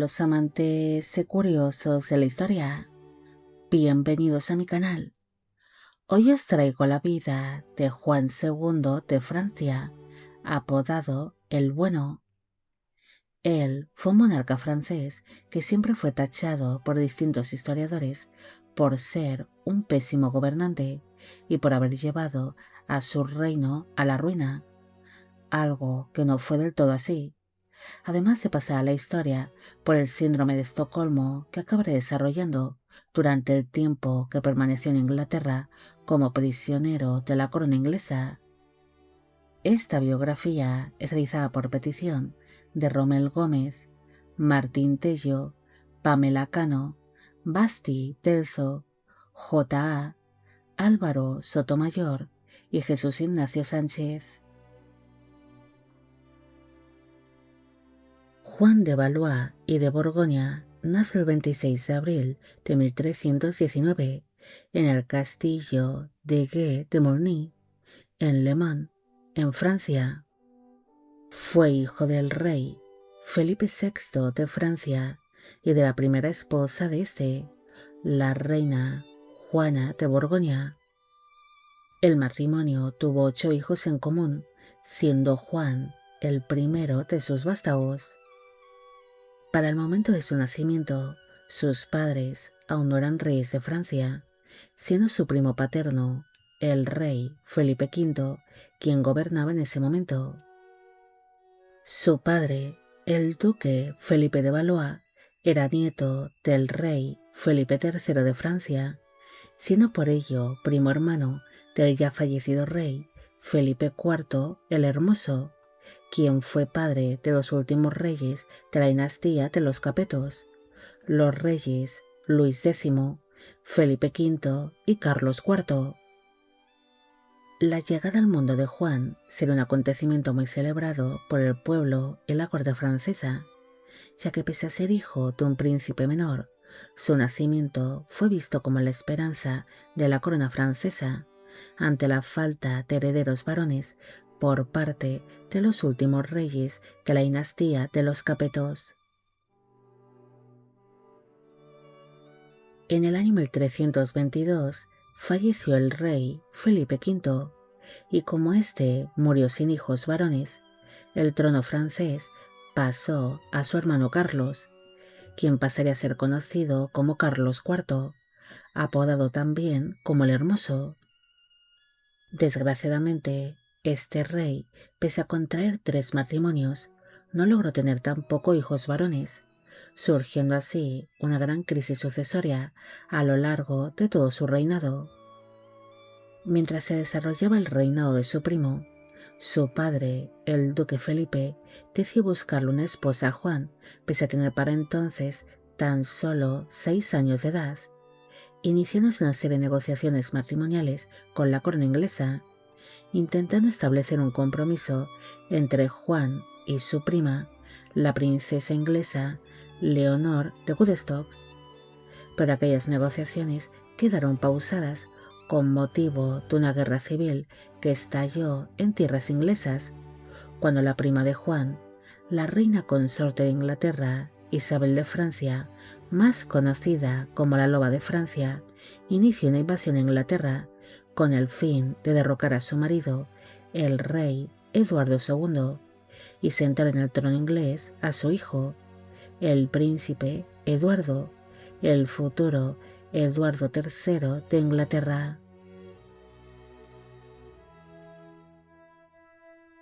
los amantes y curiosos de la historia, bienvenidos a mi canal. Hoy os traigo la vida de Juan II de Francia, apodado el Bueno. Él fue un monarca francés que siempre fue tachado por distintos historiadores por ser un pésimo gobernante y por haber llevado a su reino a la ruina, algo que no fue del todo así. Además se pasa a la historia por el síndrome de Estocolmo que acabaré desarrollando durante el tiempo que permaneció en Inglaterra como prisionero de la corona inglesa. Esta biografía es realizada por petición de Romel Gómez, Martín Tello, Pamela Cano, Basti Telzo, J.A., Álvaro Sotomayor y Jesús Ignacio Sánchez. Juan de Valois y de Borgoña nace el 26 de abril de 1319 en el castillo de Gué de Morny, en Le Mans, en Francia. Fue hijo del rey Felipe VI de Francia y de la primera esposa de este, la reina Juana de Borgoña. El matrimonio tuvo 8 hijos en común, siendo Juan el primero de sus vástagos. Para el momento de su nacimiento, sus padres aún no eran reyes de Francia, siendo su primo paterno, el rey Felipe V, quien gobernaba en ese momento. Su padre, el duque Felipe de Valois, era nieto del rey Felipe III de Francia, siendo por ello primo hermano del ya fallecido rey Felipe IV el Hermoso, quien fue padre de los últimos reyes de la dinastía de los Capetos, los reyes Luis X, Felipe V y Carlos IV. La llegada al mundo de Juan será un acontecimiento muy celebrado por el pueblo y la corte francesa, ya que pese a ser hijo de un príncipe menor, su nacimiento fue visto como la esperanza de la corona francesa ante la falta de herederos varones por parte de los últimos reyes de la dinastía de los Capetos. En el año 1322 falleció el rey Felipe V, y como éste murió sin hijos varones, el trono francés pasó a su hermano Carlos, quien pasaría a ser conocido como Carlos IV, apodado también como el Hermoso. Desgraciadamente, este rey, pese a contraer 3 matrimonios, no logró tener tampoco hijos varones, surgiendo así una gran crisis sucesoria a lo largo de todo su reinado. Mientras se desarrollaba el reinado de su primo, su padre, el duque Felipe, decidió buscarle una esposa a Juan, pese a tener para entonces tan solo 6 años de edad, iniciándose una serie de negociaciones matrimoniales con la corona inglesa, intentando establecer un compromiso entre Juan y su prima, la princesa inglesa Leonor de Woodstock. Pero aquellas negociaciones quedaron pausadas con motivo de una guerra civil que estalló en tierras inglesas, cuando la prima de Juan, la reina consorte de Inglaterra, Isabel de Francia, más conocida como la Loba de Francia, inició una invasión a Inglaterra con el fin de derrocar a su marido, el rey Eduardo II, y sentar en el trono inglés a su hijo, el príncipe Eduardo, el futuro Eduardo III de Inglaterra.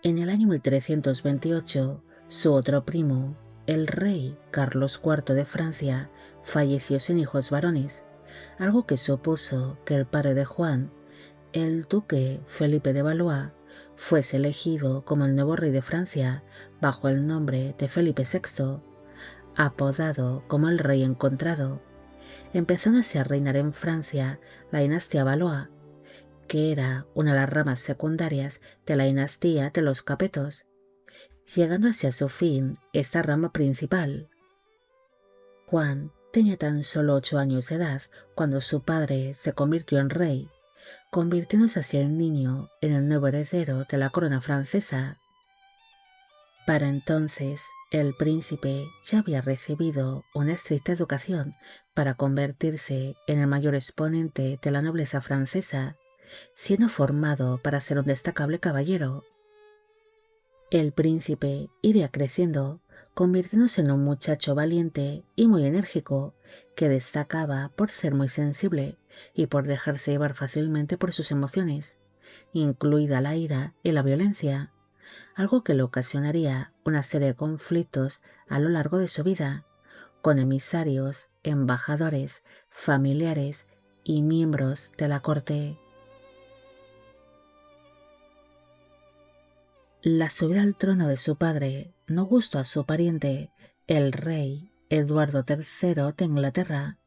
En el año 1328, su otro primo, el rey Carlos IV de Francia, falleció sin hijos varones, algo que supuso que el padre de Juan, el duque Felipe de Valois, fuese elegido como el nuevo rey de Francia bajo el nombre de Felipe VI, apodado como el Rey Encontrado, empezándose a reinar en Francia la dinastía Valois, que era una de las ramas secundarias de la dinastía de los Capetos, llegando hacia su fin esta rama principal. Juan tenía tan solo 8 años de edad cuando su padre se convirtió en rey, convirtiéndose así el niño en el nuevo heredero de la corona francesa. Para entonces, el príncipe ya había recibido una estricta educación para convertirse en el mayor exponente de la nobleza francesa, siendo formado para ser un destacable caballero. El príncipe iría creciendo, convirtiéndose en un muchacho valiente y muy enérgico, que destacaba por ser muy sensible y por dejarse llevar fácilmente por sus emociones, incluida la ira y la violencia, algo que le ocasionaría una serie de conflictos a lo largo de su vida, con emisarios, embajadores, familiares y miembros de la corte. La subida al trono de su padre no gustó a su pariente, el rey Eduardo III de Inglaterra,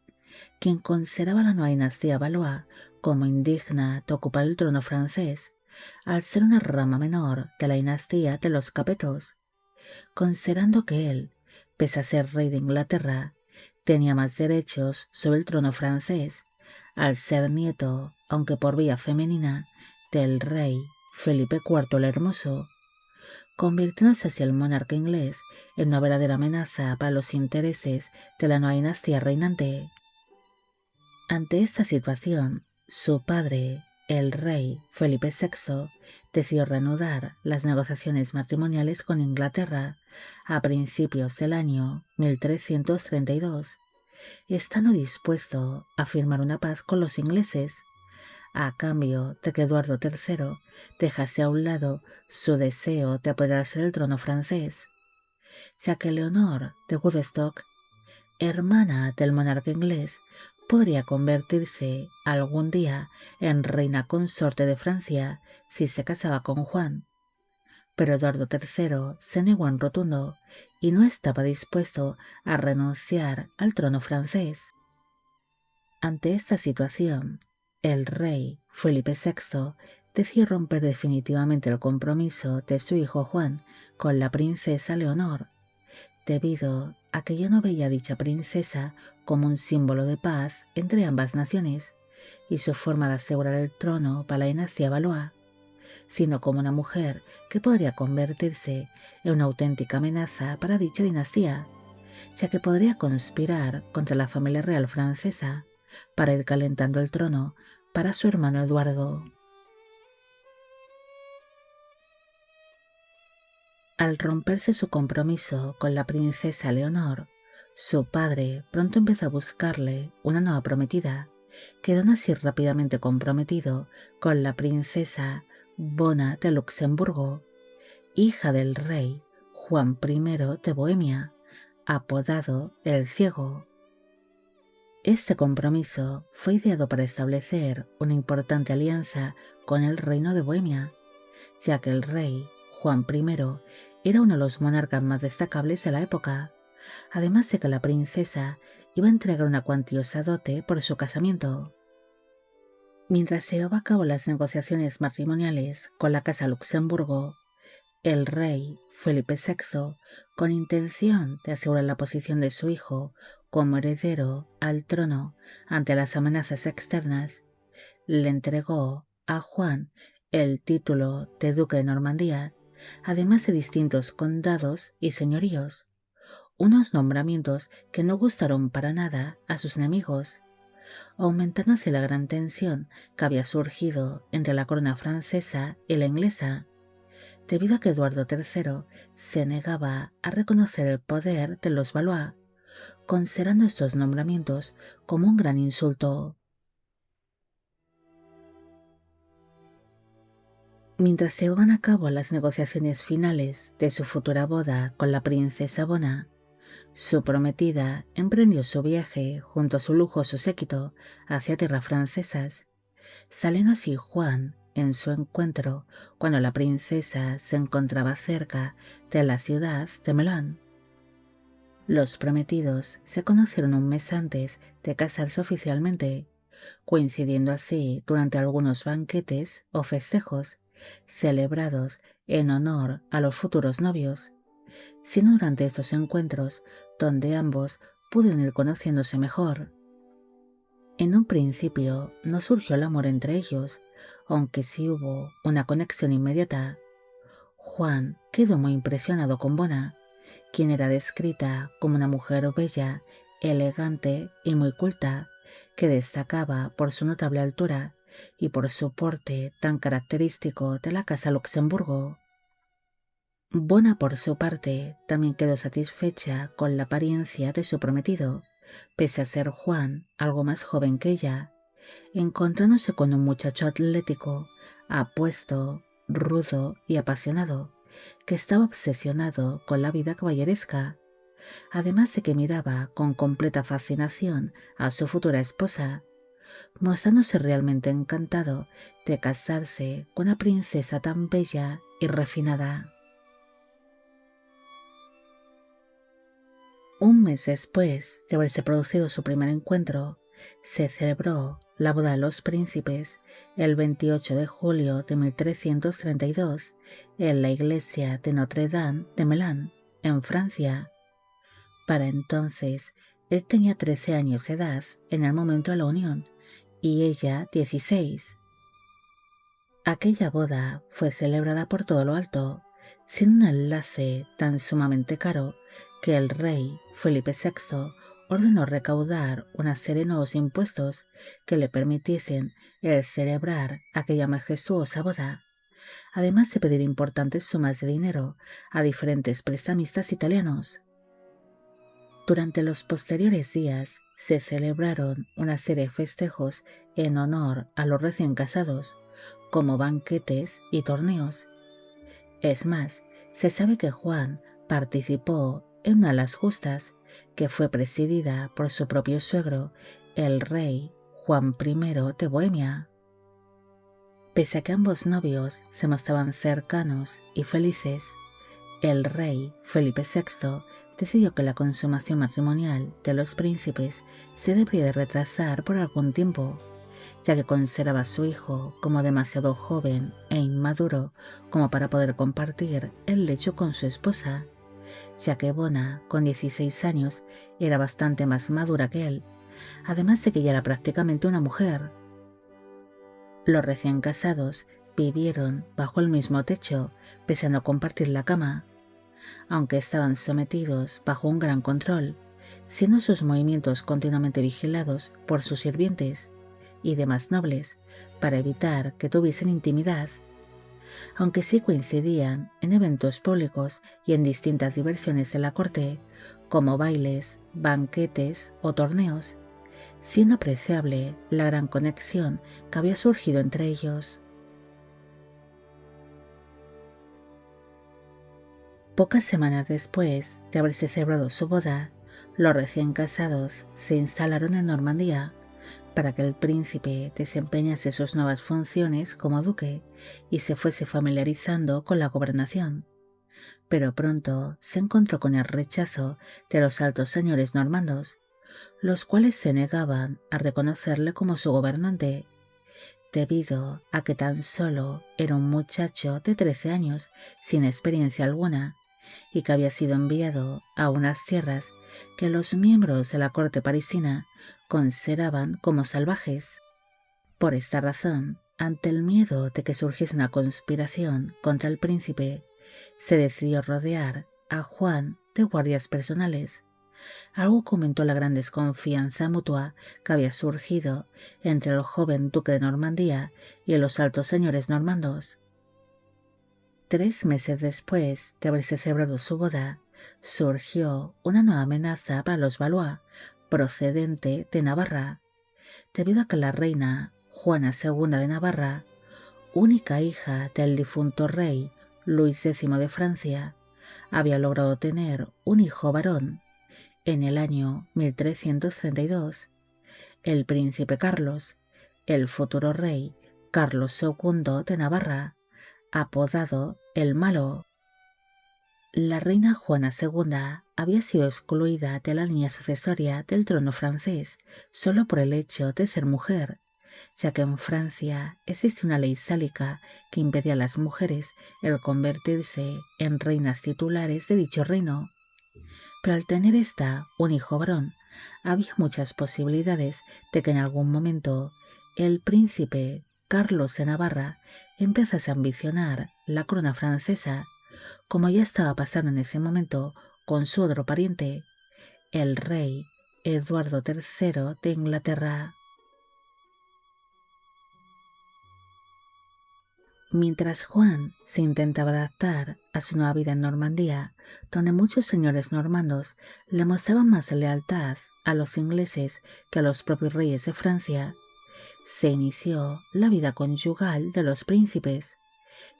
quien consideraba la nueva dinastía Valois como indigna de ocupar el trono francés, al ser una rama menor de la dinastía de los Capetos, considerando que él, pese a ser rey de Inglaterra, tenía más derechos sobre el trono francés, al ser nieto, aunque por vía femenina, del rey Felipe IV el Hermoso, convirtiéndose así el monarca inglés en una verdadera amenaza para los intereses de la nueva dinastía reinante. Ante esta situación, su padre, el rey Felipe VI, decidió reanudar las negociaciones matrimoniales con Inglaterra a principios del año 1332, estando dispuesto a firmar una paz con los ingleses, a cambio de que Eduardo III dejase a un lado su deseo de apoderarse del trono francés, ya que Leonor de Woodstock, hermana del monarca inglés, podría convertirse algún día en reina consorte de Francia si se casaba con Juan. Pero Eduardo III se negó en rotundo y no estaba dispuesto a renunciar al trono francés. Ante esta situación, el rey Felipe VI decidió romper definitivamente el compromiso de su hijo Juan con la princesa Leonor, debido a que ya no veía a dicha princesa como un símbolo de paz entre ambas naciones y su forma de asegurar el trono para la dinastía Valois, sino como una mujer que podría convertirse en una auténtica amenaza para dicha dinastía, ya que podría conspirar contra la familia real francesa para ir calentando el trono para su hermano Eduardo. Al romperse su compromiso con la princesa Leonor, su padre pronto empezó a buscarle una nueva prometida, quedando así rápidamente comprometido con la princesa Bona de Luxemburgo, hija del rey Juan I de Bohemia, apodado el Ciego. Este compromiso fue ideado para establecer una importante alianza con el reino de Bohemia, ya que el rey Juan I era uno de los monarcas más destacables de la época, además de que la princesa iba a entregar una cuantiosa dote por su casamiento. Mientras se llevaba a cabo las negociaciones matrimoniales con la casa Luxemburgo, el rey Felipe VI, con intención de asegurar la posición de su hijo como heredero al trono ante las amenazas externas, le entregó a Juan el título de duque de Normandía, además de distintos condados y señoríos, unos nombramientos que no gustaron para nada a sus enemigos, aumentándose la gran tensión que había surgido entre la corona francesa y la inglesa, debido a que Eduardo III se negaba a reconocer el poder de los Valois, considerando estos nombramientos como un gran insulto. Mientras se llevaban a cabo las negociaciones finales de su futura boda con la princesa Bona, su prometida emprendió su viaje junto a su lujoso séquito hacia tierras francesas, saliendo así Juan en su encuentro cuando la princesa se encontraba cerca de la ciudad de Melun. Los prometidos se conocieron un mes antes de casarse oficialmente, coincidiendo así durante algunos banquetes o festejos celebrados en honor a los futuros novios, sino durante estos encuentros donde ambos pudieron ir conociéndose mejor. En un principio no surgió el amor entre ellos, aunque sí hubo una conexión inmediata. Juan quedó muy impresionado con Bona, quien era descrita como una mujer bella, elegante y muy culta, que destacaba por su notable altura y por su porte tan característico de la casa Luxemburgo. Bona, por su parte, también quedó satisfecha con la apariencia de su prometido, pese a ser Juan algo más joven que ella, encontrándose con un muchacho atlético, apuesto, rudo y apasionado, que estaba obsesionado con la vida caballeresca, además de que miraba con completa fascinación a su futura esposa, mostrándose realmente encantado de casarse con una princesa tan bella y refinada. Un mes después de haberse producido su primer encuentro, se celebró la boda de los príncipes el 28 de julio de 1332 en la iglesia de Notre-Dame de Melun, en Francia. Para entonces, él tenía 13 años de edad en el momento de la unión y ella 16. Aquella boda fue celebrada por todo lo alto, sin un enlace tan sumamente caro que el rey Felipe VI ordenó recaudar una serie de nuevos impuestos que le permitiesen el celebrar aquella majestuosa boda, además de pedir importantes sumas de dinero a diferentes prestamistas italianos. Durante los posteriores días se celebraron una serie de festejos en honor a los recién casados, como banquetes y torneos. Es más, se sabe que Juan participó en una de las justas, que fue presidida por su propio suegro, el rey Juan I de Bohemia. Pese a que ambos novios se mostraban cercanos y felices, el rey Felipe VI decidió que la consumación matrimonial de los príncipes se debía de retrasar por algún tiempo, ya que consideraba a su hijo como demasiado joven e inmaduro como para poder compartir el lecho con su esposa, ya que Bona, con 16 años, era bastante más madura que él, además de que ya era prácticamente una mujer. Los recién casados vivieron bajo el mismo techo, pese a no compartir la cama, aunque estaban sometidos bajo un gran control, siendo sus movimientos continuamente vigilados por sus sirvientes y demás nobles para evitar que tuviesen intimidad, aunque sí coincidían en eventos públicos y en distintas diversiones de la corte, como bailes, banquetes o torneos, siendo apreciable la gran conexión que había surgido entre ellos. Pocas semanas después de haberse celebrado su boda, los recién casados se instalaron en Normandía para que el príncipe desempeñase sus nuevas funciones como duque y se fuese familiarizando con la gobernación. Pero pronto se encontró con el rechazo de los altos señores normandos, los cuales se negaban a reconocerle como su gobernante, debido a que tan solo era un muchacho de 13 años sin experiencia alguna y que había sido enviado a unas tierras que los miembros de la corte parisina consideraban como salvajes. Por esta razón, ante el miedo de que surgiese una conspiración contra el príncipe, se decidió rodear a Juan de guardias personales, algo que aumentó la gran desconfianza mutua que había surgido entre el joven duque de Normandía y los altos señores normandos. 3 meses después de haberse celebrado su boda, surgió una nueva amenaza para los Valois, procedente de Navarra, debido a que la reina Juana II de Navarra, única hija del difunto rey Luis X de Francia, había logrado tener un hijo varón en el año 1332, el príncipe Carlos, el futuro rey Carlos II de Navarra, apodado el Malo. La reina Juana II había sido excluida de la línea sucesoria del trono francés solo por el hecho de ser mujer, ya que en Francia existe una ley sálica que impedía a las mujeres el convertirse en reinas titulares de dicho reino. Pero al tener esta un hijo varón, había muchas posibilidades de que en algún momento el príncipe Carlos de Navarra empezase a ambicionar la corona francesa, como ya estaba pasando en ese momento con su otro pariente, el rey Eduardo III de Inglaterra. Mientras Juan se intentaba adaptar a su nueva vida en Normandía, donde muchos señores normandos le mostraban más lealtad a los ingleses que a los propios reyes de Francia, se inició la vida conyugal de los príncipes,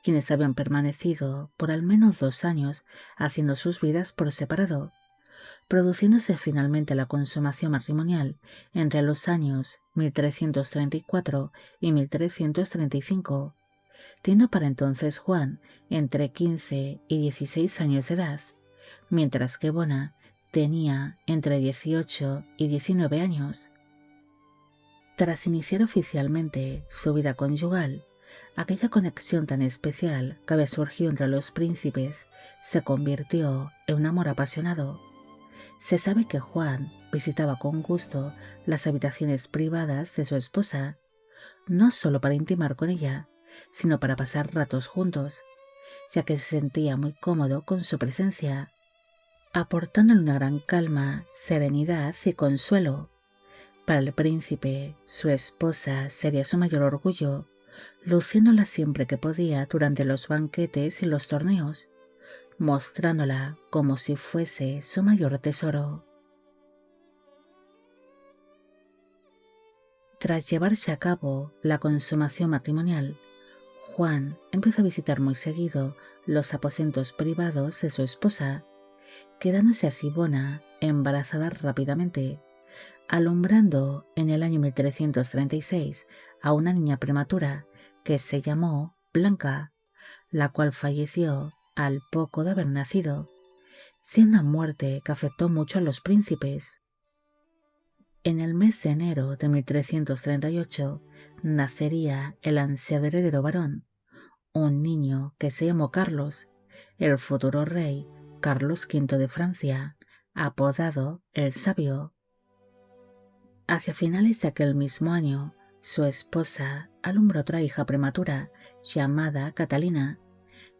quienes habían permanecido por al menos 2 años haciendo sus vidas por separado, produciéndose finalmente la consumación matrimonial entre los años 1334 y 1335, teniendo para entonces Juan entre 15 y 16 años de edad, mientras que Bona tenía entre 18 y 19 años. Tras iniciar oficialmente su vida conyugal, aquella conexión tan especial que había surgido entre los príncipes se convirtió en un amor apasionado. Se sabe que Juan visitaba con gusto las habitaciones privadas de su esposa, no solo para intimar con ella, sino para pasar ratos juntos, ya que se sentía muy cómodo con su presencia, aportándole una gran calma, serenidad y consuelo. Para el príncipe, su esposa sería su mayor orgullo, luciéndola siempre que podía durante los banquetes y los torneos, mostrándola como si fuese su mayor tesoro. Tras llevarse a cabo la consumación matrimonial, Juan empezó a visitar muy seguido los aposentos privados de su esposa, quedándose así Bona embarazada rápidamente, alumbrando en el año 1336 a una niña prematura que se llamó Blanca, la cual falleció al poco de haber nacido, siendo una muerte que afectó mucho a los príncipes. En el mes de enero de 1338 nacería el ansiado heredero varón, un niño que se llamó Carlos, el futuro rey Carlos V de Francia, apodado el Sabio. Hacia finales de aquel mismo año, su esposa alumbró otra hija prematura llamada Catalina,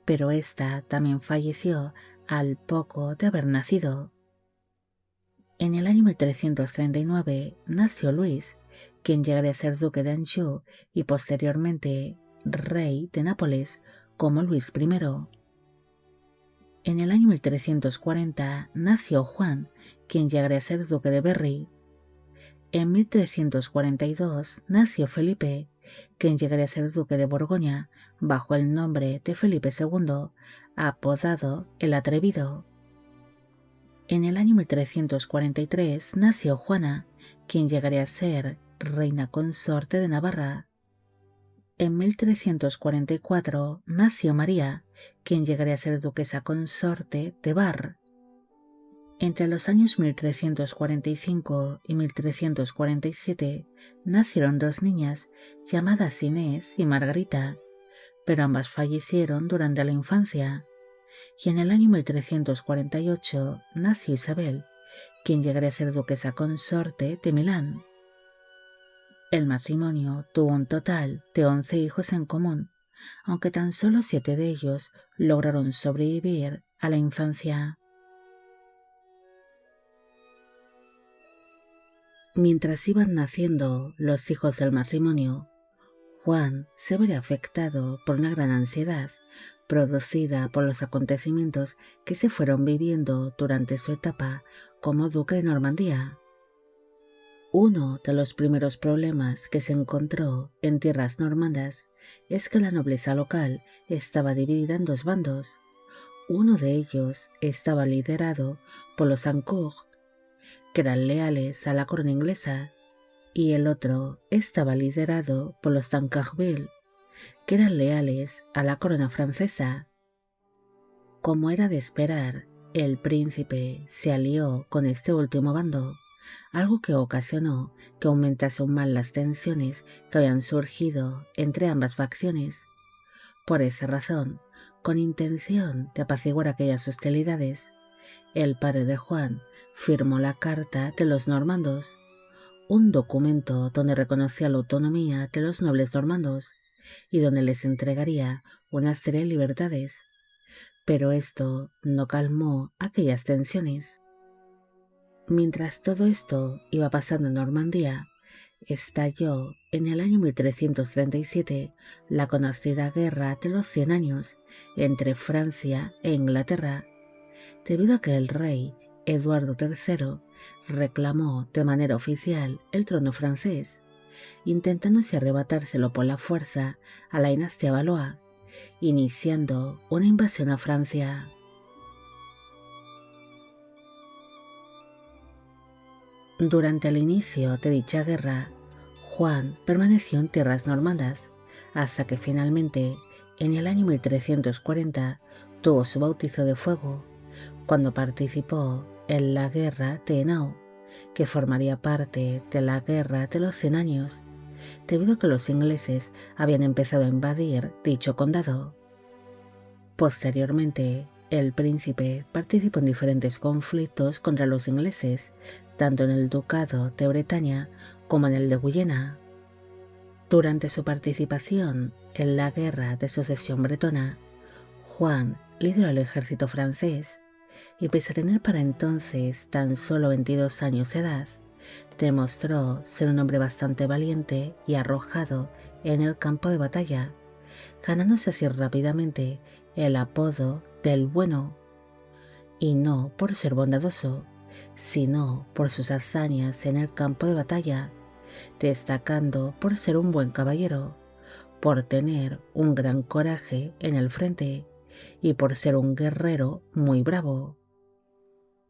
pero ésta también falleció al poco de haber nacido. En el año 1339 nació Luis, quien llegaría a ser duque de Anjou y posteriormente rey de Nápoles como Luis I. En el año 1340 nació Juan, quien llegaría a ser duque de Berry. En 1342 nació Felipe, quien llegaría a ser duque de Borgoña bajo el nombre de Felipe II, apodado el Atrevido. En el año 1343 nació Juana, quien llegaría a ser reina consorte de Navarra. En 1344 nació María, quien llegaría a ser duquesa consorte de Bar. Entre los años 1345 y 1347 nacieron 2 niñas llamadas Inés y Margarita, pero ambas fallecieron durante la infancia. Y en el año 1348 nació Isabel, quien llegaría a ser duquesa consorte de Milán. El matrimonio tuvo un total de 11 hijos en común, aunque tan solo 7 de ellos lograron sobrevivir a la infancia. Mientras iban naciendo los hijos del matrimonio, Juan se vería afectado por una gran ansiedad producida por los acontecimientos que se fueron viviendo durante su etapa como duque de Normandía. Uno de los primeros problemas que se encontró en tierras normandas es que la nobleza local estaba dividida en 2 bandos. Uno de ellos estaba liderado por los Sancourt, que eran leales a la corona inglesa, y el otro estaba liderado por los Tancarville, que eran leales a la corona francesa. Como era de esperar, el príncipe se alió con este último bando, algo que ocasionó que aumentase aún más las tensiones que habían surgido entre ambas facciones. Por esa razón, con intención de apaciguar aquellas hostilidades, el padre de Juan firmó la Carta de los Normandos, un documento donde reconocía la autonomía de los nobles normandos y donde les entregaría una serie de libertades, pero esto no calmó aquellas tensiones. Mientras todo esto iba pasando en Normandía, estalló en el año 1337 la conocida Guerra de los 100 años entre Francia e Inglaterra, debido a que el rey Eduardo III reclamó de manera oficial el trono francés, intentándose arrebatárselo por la fuerza a la dinastía Valois, iniciando una invasión a Francia. Durante el inicio de dicha guerra, Juan permaneció en tierras normandas, hasta que finalmente, en el año 1340, tuvo su bautizo de fuego, cuando participó en la Guerra de Henao, que formaría parte de la Guerra de los 100 años, debido a que los ingleses habían empezado a invadir dicho condado. Posteriormente, el príncipe participó en diferentes conflictos contra los ingleses, tanto en el ducado de Bretaña como en el de Guyena. Durante su participación en la Guerra de Sucesión Bretona, Juan lideró el ejército francés y, pese a tener para entonces tan solo 22 años de edad, demostró ser un hombre bastante valiente y arrojado en el campo de batalla, ganándose así rápidamente el apodo del Bueno, y no por ser bondadoso, sino por sus hazañas en el campo de batalla, destacando por ser un buen caballero, por tener un gran coraje en el frente y por ser un guerrero muy bravo.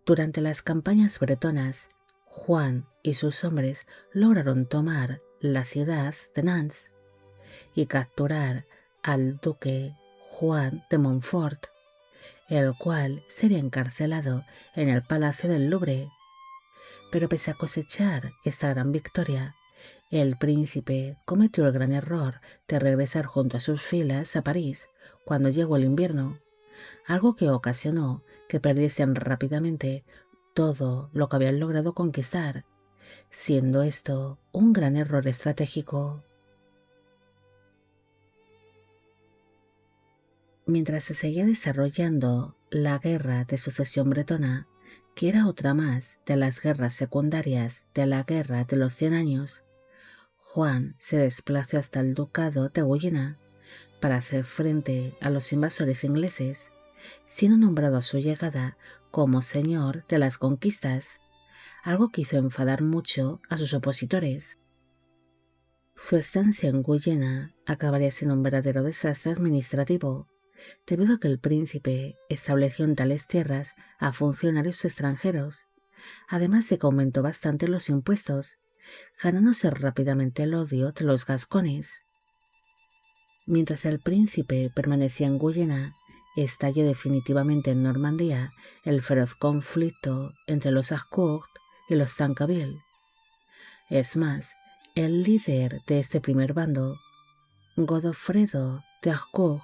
Durante las campañas bretonas, Juan y sus hombres lograron tomar la ciudad de Nantes y capturar al duque Juan de Montfort, el cual sería encarcelado en el Palacio del Louvre. Pero pese a cosechar esta gran victoria, el príncipe cometió el gran error de regresar junto a sus filas a París cuando llegó el invierno, algo que ocasionó que perdiesen rápidamente todo lo que habían logrado conquistar, siendo esto un gran error estratégico. Mientras se seguía desarrollando la Guerra de Sucesión Bretona, que era otra más de las guerras secundarias de la Guerra de los 100 años, Juan se desplazó hasta el ducado de Guyena para hacer frente a los invasores ingleses, siendo nombrado a su llegada como señor de las conquistas, algo que hizo enfadar mucho a sus opositores. Su estancia en Guyena acabaría siendo un verdadero desastre administrativo, debido a que el príncipe estableció en tales tierras a funcionarios extranjeros, además de que aumentó bastante los impuestos, ganándose rápidamente el odio de los gascones. Mientras el príncipe permanecía en Guyena, estalló definitivamente en Normandía el feroz conflicto entre los Harcourt y los Tancaville. Es más, el líder de este primer bando, Godofredo de Harcourt,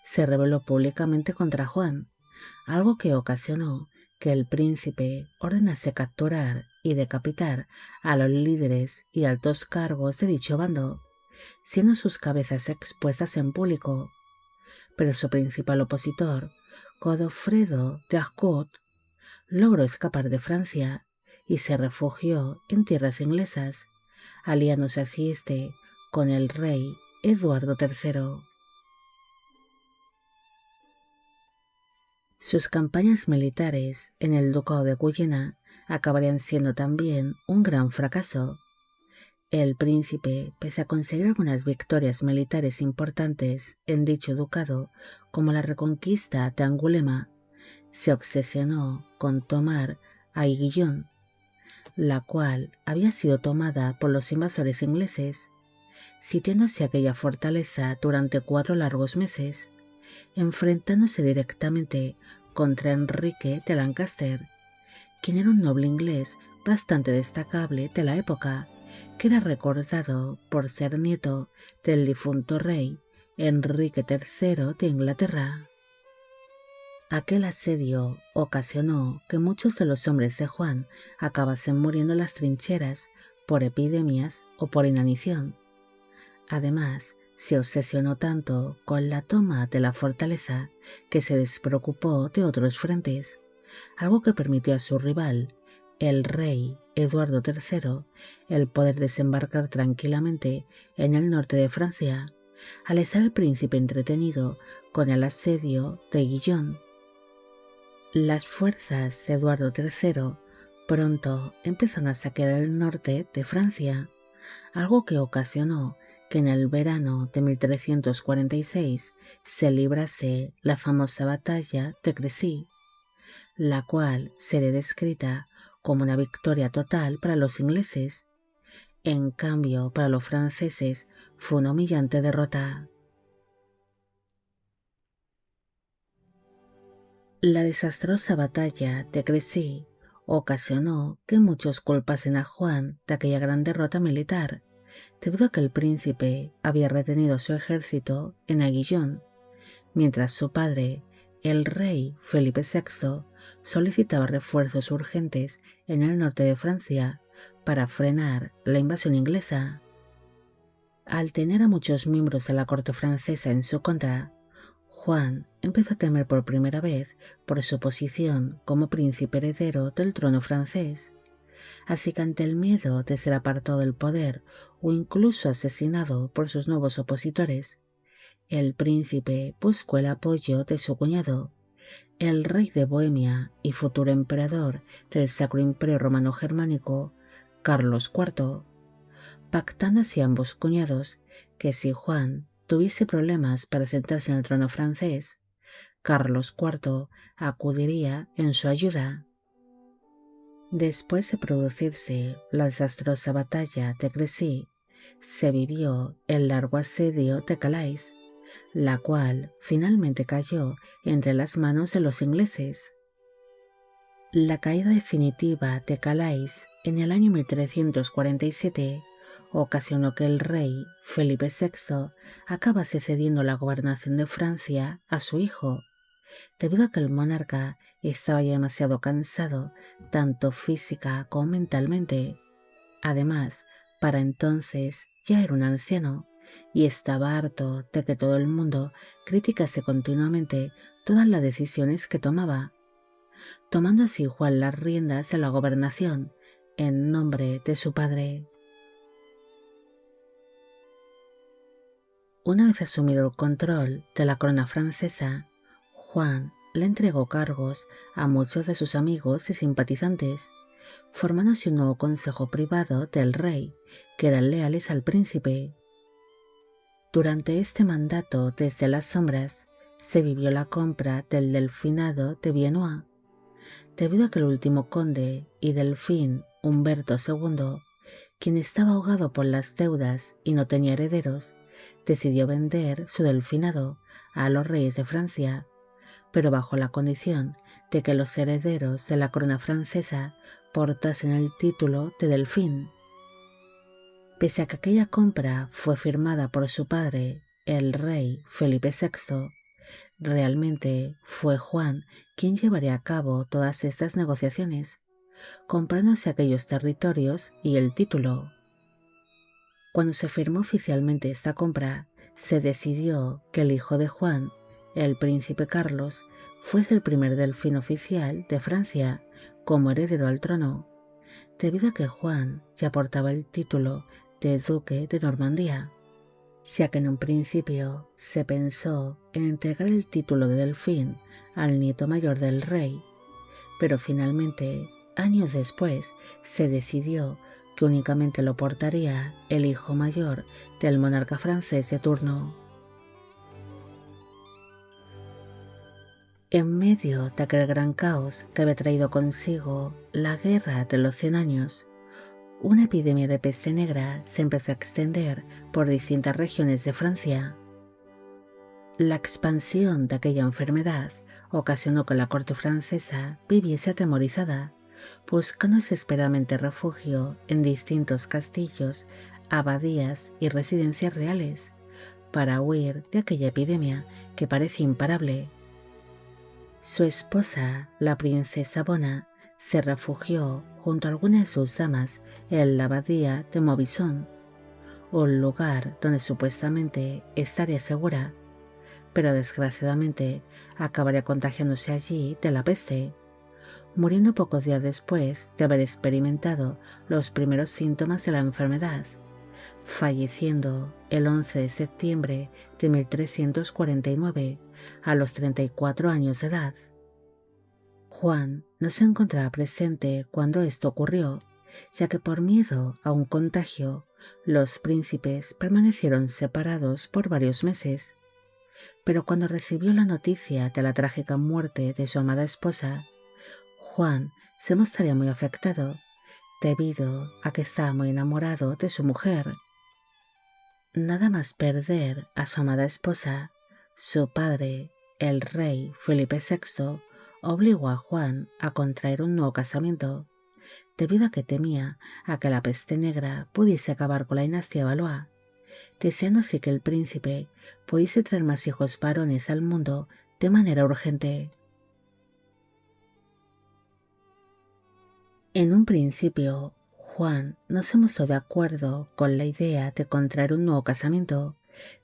se rebeló públicamente contra Juan, algo que ocasionó que el príncipe ordenase capturar y decapitar a los líderes y altos cargos de dicho bando, siendo sus cabezas expuestas en público. Pero su principal opositor, Godofredo de Harcourt, logró escapar de Francia y se refugió en tierras inglesas, aliándose así con el rey Eduardo III. Sus campañas militares en el ducado de Guyena acabarían siendo también un gran fracaso. El príncipe, pese a conseguir algunas victorias militares importantes en dicho ducado, como la reconquista de Angulema, se obsesionó con tomar Aiguillon, la cual había sido tomada por los invasores ingleses, sitiándose aquella fortaleza durante 4 largos meses, enfrentándose directamente contra Enrique de Lancaster, quien era un noble inglés bastante destacable de la época, que era recordado por ser nieto del difunto rey Enrique III de Inglaterra. Aquel asedio ocasionó que muchos de los hombres de Juan acabasen muriendo en las trincheras por epidemias o por inanición. Además, Se obsesionó tanto con la toma de la fortaleza que se despreocupó de otros frentes, algo que permitió a su rival, el rey Eduardo III, el poder desembarcar tranquilamente en el norte de Francia, al estar el príncipe entretenido con el asedio de Ghillón. Las fuerzas de Eduardo III pronto empezaron a saquear el norte de Francia, algo que ocasionó que en el verano de 1346 se librase la famosa batalla de Crécy, la cual sería descrita como una victoria total para los ingleses. En cambio, para los franceses fue una humillante derrota. La desastrosa batalla de Crécy ocasionó que muchos culpasen a Juan de aquella gran derrota militar, debido a que el príncipe había retenido su ejército en Aiguillon, mientras su padre, el rey Felipe VI, solicitaba refuerzos urgentes en el norte de Francia para frenar la invasión inglesa. Al tener a muchos miembros de la corte francesa en su contra, Juan empezó a temer por primera vez por su posición como príncipe heredero del trono francés. Así que ante el miedo de ser apartado del poder o incluso asesinado por sus nuevos opositores, el príncipe buscó el apoyo de su cuñado, el rey de Bohemia y futuro emperador del Sacro Imperio Romano Germánico, Carlos IV, pactando así ambos cuñados que si Juan tuviese problemas para sentarse en el trono francés, Carlos IV acudiría en su ayuda. Después de producirse la desastrosa batalla de Crécy, se vivió el largo asedio de Calais, la cual finalmente cayó entre las manos de los ingleses. La caída definitiva de Calais en el año 1347 ocasionó que el rey Felipe VI acabase cediendo la gobernación de Francia a su hijo, debido a que el monarca estaba ya demasiado cansado, tanto física como mentalmente. Además, para entonces ya era un anciano y estaba harto de que todo el mundo criticase continuamente todas las decisiones que tomaba, tomando así Juan las riendas de la gobernación en nombre de su padre. Una vez asumido el control de la corona francesa, Juan le entregó cargos a muchos de sus amigos y simpatizantes, formándose un nuevo consejo privado del rey, que eran leales al príncipe. Durante este mandato desde las sombras, se vivió la compra del delfinado de Viennois, debido a que el último conde y delfín Humberto II, quien estaba ahogado por las deudas y no tenía herederos, decidió vender su delfinado a los reyes de Francia, pero bajo la condición de que los herederos de la corona francesa portasen el título de delfín. Pese a que aquella compra fue firmada por su padre, el rey Felipe VI, realmente fue Juan quien llevaría a cabo todas estas negociaciones, comprándose aquellos territorios y el título. Cuando se firmó oficialmente esta compra, se decidió que el hijo de Juan, el príncipe Carlos, fuese el primer delfín oficial de Francia como heredero al trono, debido a que Juan ya portaba el título de duque de Normandía, ya que en un principio se pensó en entregar el título de delfín al nieto mayor del rey, pero finalmente, años después, se decidió que únicamente lo portaría el hijo mayor del monarca francés de turno. En medio de aquel gran caos que había traído consigo la guerra de los 100 años, una epidemia de peste negra se empezó a extender por distintas regiones de Francia. La expansión de aquella enfermedad ocasionó que la corte francesa viviese atemorizada, buscando desesperadamente refugio en distintos castillos, abadías y residencias reales, para huir de aquella epidemia que parecía imparable. Su esposa, la princesa Bona, se refugió junto a algunas de sus damas en la abadía de Maubuisson, un lugar donde supuestamente estaría segura, pero desgraciadamente acabaría contagiándose allí de la peste, muriendo pocos días después de haber experimentado los primeros síntomas de la enfermedad, falleciendo el 11 de septiembre de 1349 a los 34 años de edad. Juan no se encontraba presente cuando esto ocurrió, ya que por miedo a un contagio, los príncipes permanecieron separados por varios meses. Pero cuando recibió la noticia de la trágica muerte de su amada esposa, Juan se mostraría muy afectado, debido a que estaba muy enamorado de su mujer. Nada más perder a su amada esposa, su padre, el rey Felipe VI, obligó a Juan a contraer un nuevo casamiento, debido a que temía a que la peste negra pudiese acabar con la dinastía Valois, deseando así que el príncipe pudiese traer más hijos varones al mundo de manera urgente. En un principio, Juan no se mostró de acuerdo con la idea de contraer un nuevo casamiento,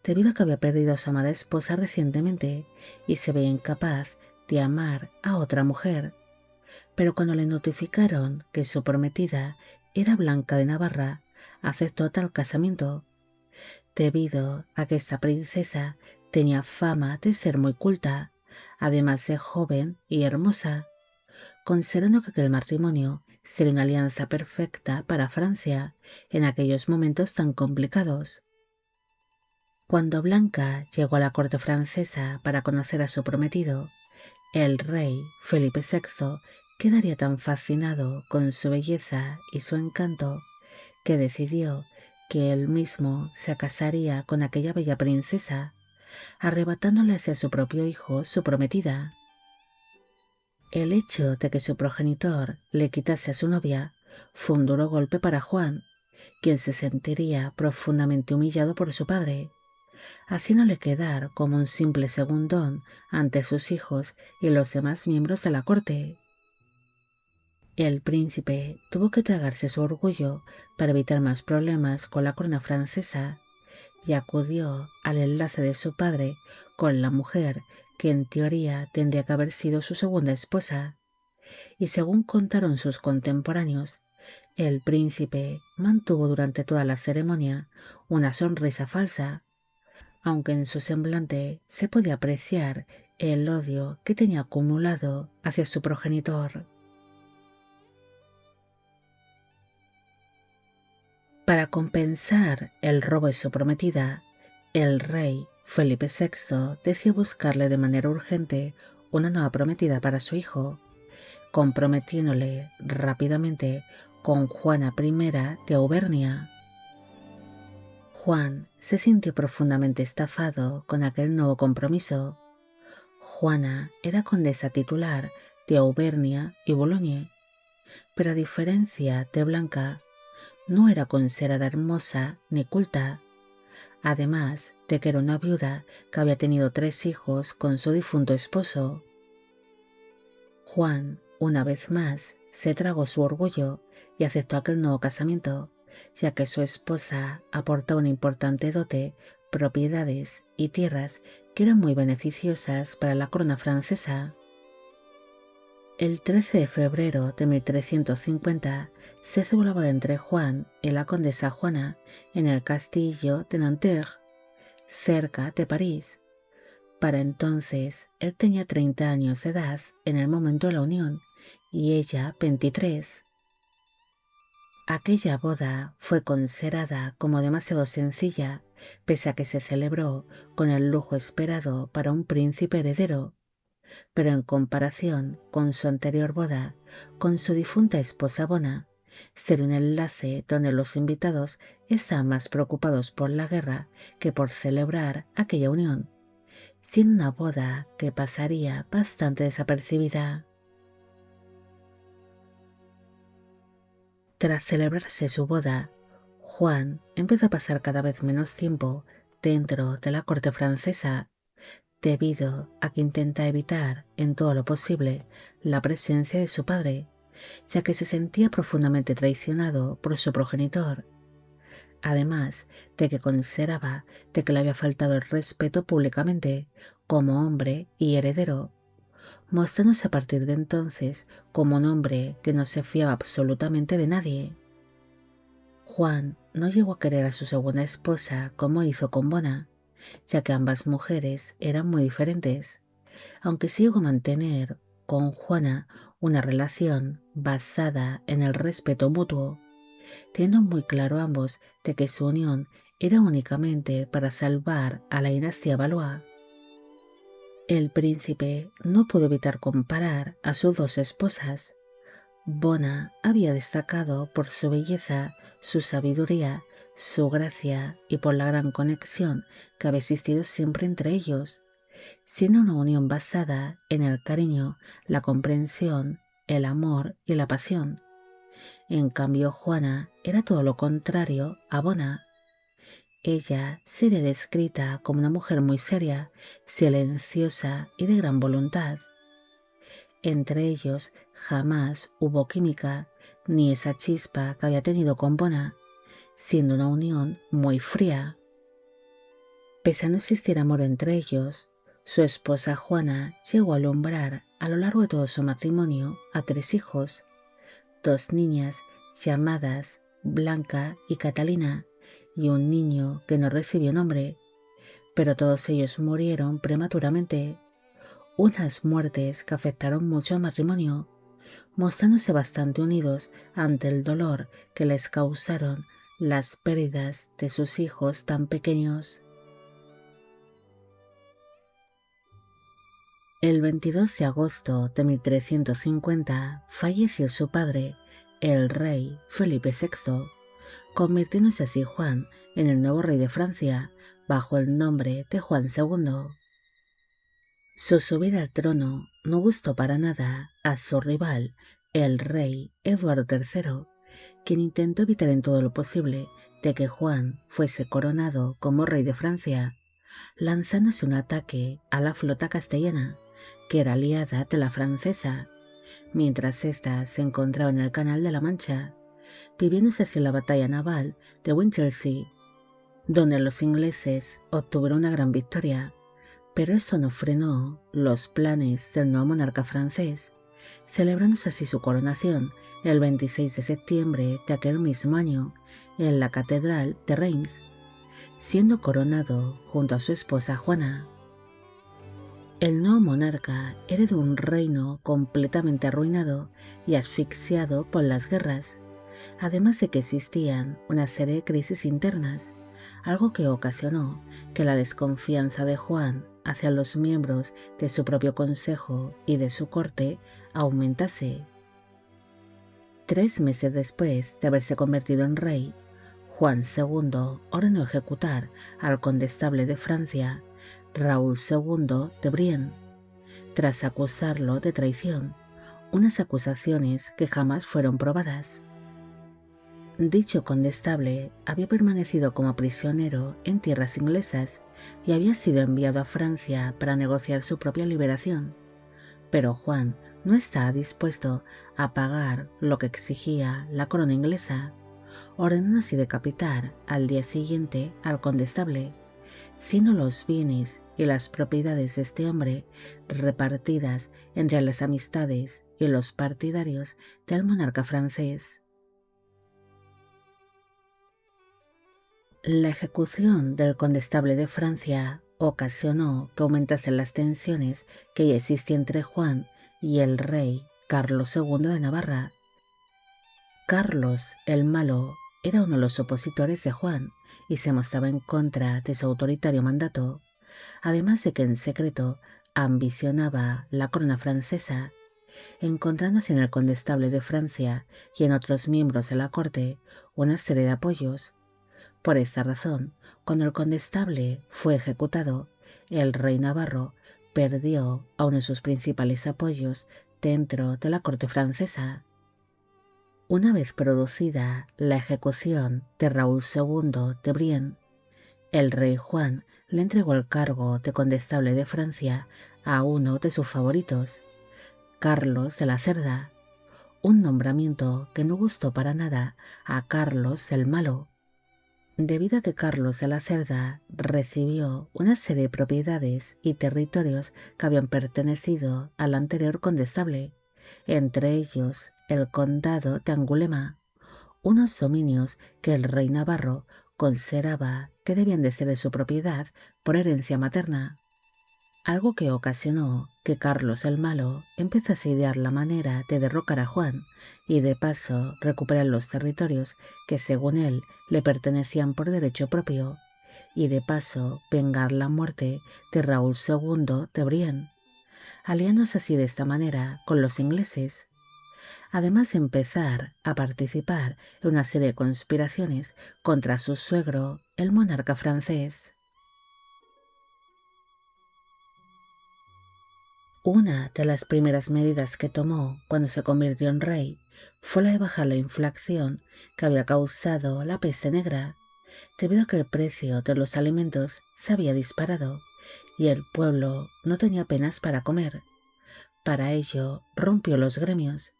debido a que había perdido a su amada esposa recientemente y se veía incapaz de amar a otra mujer. Pero cuando le notificaron que su prometida era Blanca de Navarra, aceptó tal casamiento, debido a que esta princesa tenía fama de ser muy culta, además de joven y hermosa, considerando que aquel matrimonio sería una alianza perfecta para Francia en aquellos momentos tan complicados. Cuando Blanca llegó a la corte francesa para conocer a su prometido, el rey Felipe VI quedaría tan fascinado con su belleza y su encanto que decidió que él mismo se casaría con aquella bella princesa, arrebatándole hacia su propio hijo su prometida. El hecho de que su progenitor le quitase a su novia fue un duro golpe para Juan, quien se sentiría profundamente humillado por su padre, haciéndole quedar como un simple segundón ante sus hijos y los demás miembros de la corte. El príncipe tuvo que tragarse su orgullo para evitar más problemas con la corona francesa y acudió al enlace de su padre con la mujer que en teoría tendría que haber sido su segunda esposa, y según contaron sus contemporáneos, el príncipe mantuvo durante toda la ceremonia una sonrisa falsa, aunque en su semblante se podía apreciar el odio que tenía acumulado hacia su progenitor. Para compensar el robo de su prometida, el rey Felipe VI decidió buscarle de manera urgente una nueva prometida para su hijo, comprometiéndole rápidamente con Juana I de Auvernia. Juan se sintió profundamente estafado con aquel nuevo compromiso. Juana era condesa titular de Auvernia y Boulogne, pero a diferencia de Blanca, no era considerada hermosa ni culta, además de que era una viuda que había tenido 3 hijos con su difunto esposo. Juan, una vez más, se tragó su orgullo y aceptó aquel nuevo casamiento, ya que su esposa aportaba una importante dote, propiedades y tierras que eran muy beneficiosas para la corona francesa. El 13 de febrero de 1350 se celebró la boda entre Juan y la condesa Juana en el castillo de Nanterre, cerca de París. Para entonces, él tenía 30 años de edad en el momento de la unión y ella 23. Aquella boda fue considerada como demasiado sencilla, pese a que se celebró con el lujo esperado para un príncipe heredero, pero en comparación con su anterior boda, con su difunta esposa Bona, ser un enlace donde los invitados estaban más preocupados por la guerra que por celebrar aquella unión, siendo una boda que pasaría bastante desapercibida. Tras celebrarse su boda, Juan empezó a pasar cada vez menos tiempo dentro de la corte francesa, debido a que intenta evitar en todo lo posible la presencia de su padre, ya que se sentía profundamente traicionado por su progenitor. además de que consideraba de que le había faltado el respeto públicamente como hombre y heredero, mostrándose a partir de entonces como un hombre que no se fiaba absolutamente de nadie. Juan no llegó a querer a su segunda esposa como hizo con Bona, ya que ambas mujeres eran muy diferentes, aunque sí llegó a mantener con Juana una relación basada en el respeto mutuo, teniendo muy claro ambos de que su unión era únicamente para salvar a la dinastía Valois. El príncipe no pudo evitar comparar a sus dos esposas. Bona había destacado por su belleza, su sabiduría, su gracia y por la gran conexión que había existido siempre entre ellos, siendo una unión basada en el cariño, la comprensión, el amor y la pasión. En cambio, Juana era todo lo contrario a Bona. Ella sería descrita como una mujer muy seria, silenciosa y de gran voluntad. Entre ellos jamás hubo química, ni esa chispa que había tenido con Bona, siendo una unión muy fría. Pese a no existir amor entre ellos, su esposa Juana llegó a alumbrar a lo largo de todo su matrimonio a 3 hijos, 2 niñas llamadas Blanca y Catalina, y un niño que no recibió nombre, pero todos ellos murieron prematuramente, unas muertes que afectaron mucho al matrimonio, mostrándose bastante unidos ante el dolor que les causaron las pérdidas de sus hijos tan pequeños. El 22 de agosto de 1350 falleció su padre, el rey Felipe VI, convirtiéndose así Juan en el nuevo rey de Francia bajo el nombre de Juan II. Su subida al trono no gustó para nada a su rival, el rey Eduardo III, quien intentó evitar en todo lo posible de que Juan fuese coronado como rey de Francia, lanzándose un ataque a la flota castellana, que era aliada de la francesa, mientras ésta se encontraba en el Canal de la Mancha, viviéndose así la batalla naval de Winchelsea, donde los ingleses obtuvieron una gran victoria. Pero eso no frenó los planes del nuevo monarca francés, celebrándose así su coronación el 26 de septiembre de aquel mismo año en la Catedral de Reims, siendo coronado junto a su esposa Juana. El nuevo monarca heredó un reino completamente arruinado y asfixiado por las guerras, además de que existían una serie de crisis internas, algo que ocasionó que la desconfianza de Juan hacia los miembros de su propio consejo y de su corte aumentase. 3 meses después de haberse convertido en rey, Juan II ordenó ejecutar al condestable de Francia, Raúl II de Brienne, tras acusarlo de traición, unas acusaciones que jamás fueron probadas. Dicho condestable había permanecido como prisionero en tierras inglesas y había sido enviado a Francia para negociar su propia liberación, pero Juan no estaba dispuesto a pagar lo que exigía la corona inglesa, ordenando así decapitar al día siguiente al condestable, siendo los bienes y las propiedades de este hombre repartidas entre las amistades y los partidarios del monarca francés. La ejecución del condestable de Francia ocasionó que aumentasen las tensiones que ya existían entre Juan y el rey Carlos II de Navarra. Carlos el Malo era uno de los opositores de Juan y se mostraba en contra de su autoritario mandato, además de que en secreto ambicionaba la corona francesa, encontrándose en el condestable de Francia y en otros miembros de la corte una serie de apoyos. Por esta razón, cuando el condestable fue ejecutado, el rey navarro perdió a uno de sus principales apoyos dentro de la corte francesa. Una vez producida la ejecución de Raúl II de Brienne, el rey Juan le entregó el cargo de condestable de Francia a uno de sus favoritos, Carlos de la Cerda, un nombramiento que no gustó para nada a Carlos el Malo. Debido a que Carlos de la Cerda recibió una serie de propiedades y territorios que habían pertenecido al anterior condestable, entre ellos el condado de Angulema, unos dominios que el rey navarro consideraba que debían de ser de su propiedad por herencia materna, algo que ocasionó que Carlos el Malo empezase a idear la manera de derrocar a Juan y de paso recuperar los territorios que según él le pertenecían por derecho propio, y de paso vengar la muerte de Raúl II de Brienne, aliándose así de esta manera con los ingleses. Además de empezar a participar en una serie de conspiraciones contra su suegro, el monarca francés. Una de las primeras medidas que tomó cuando se convirtió en rey fue la de bajar la inflación que había causado la peste negra, debido a que el precio de los alimentos se había disparado y el pueblo no tenía apenas para comer. Para ello rompió los gremios,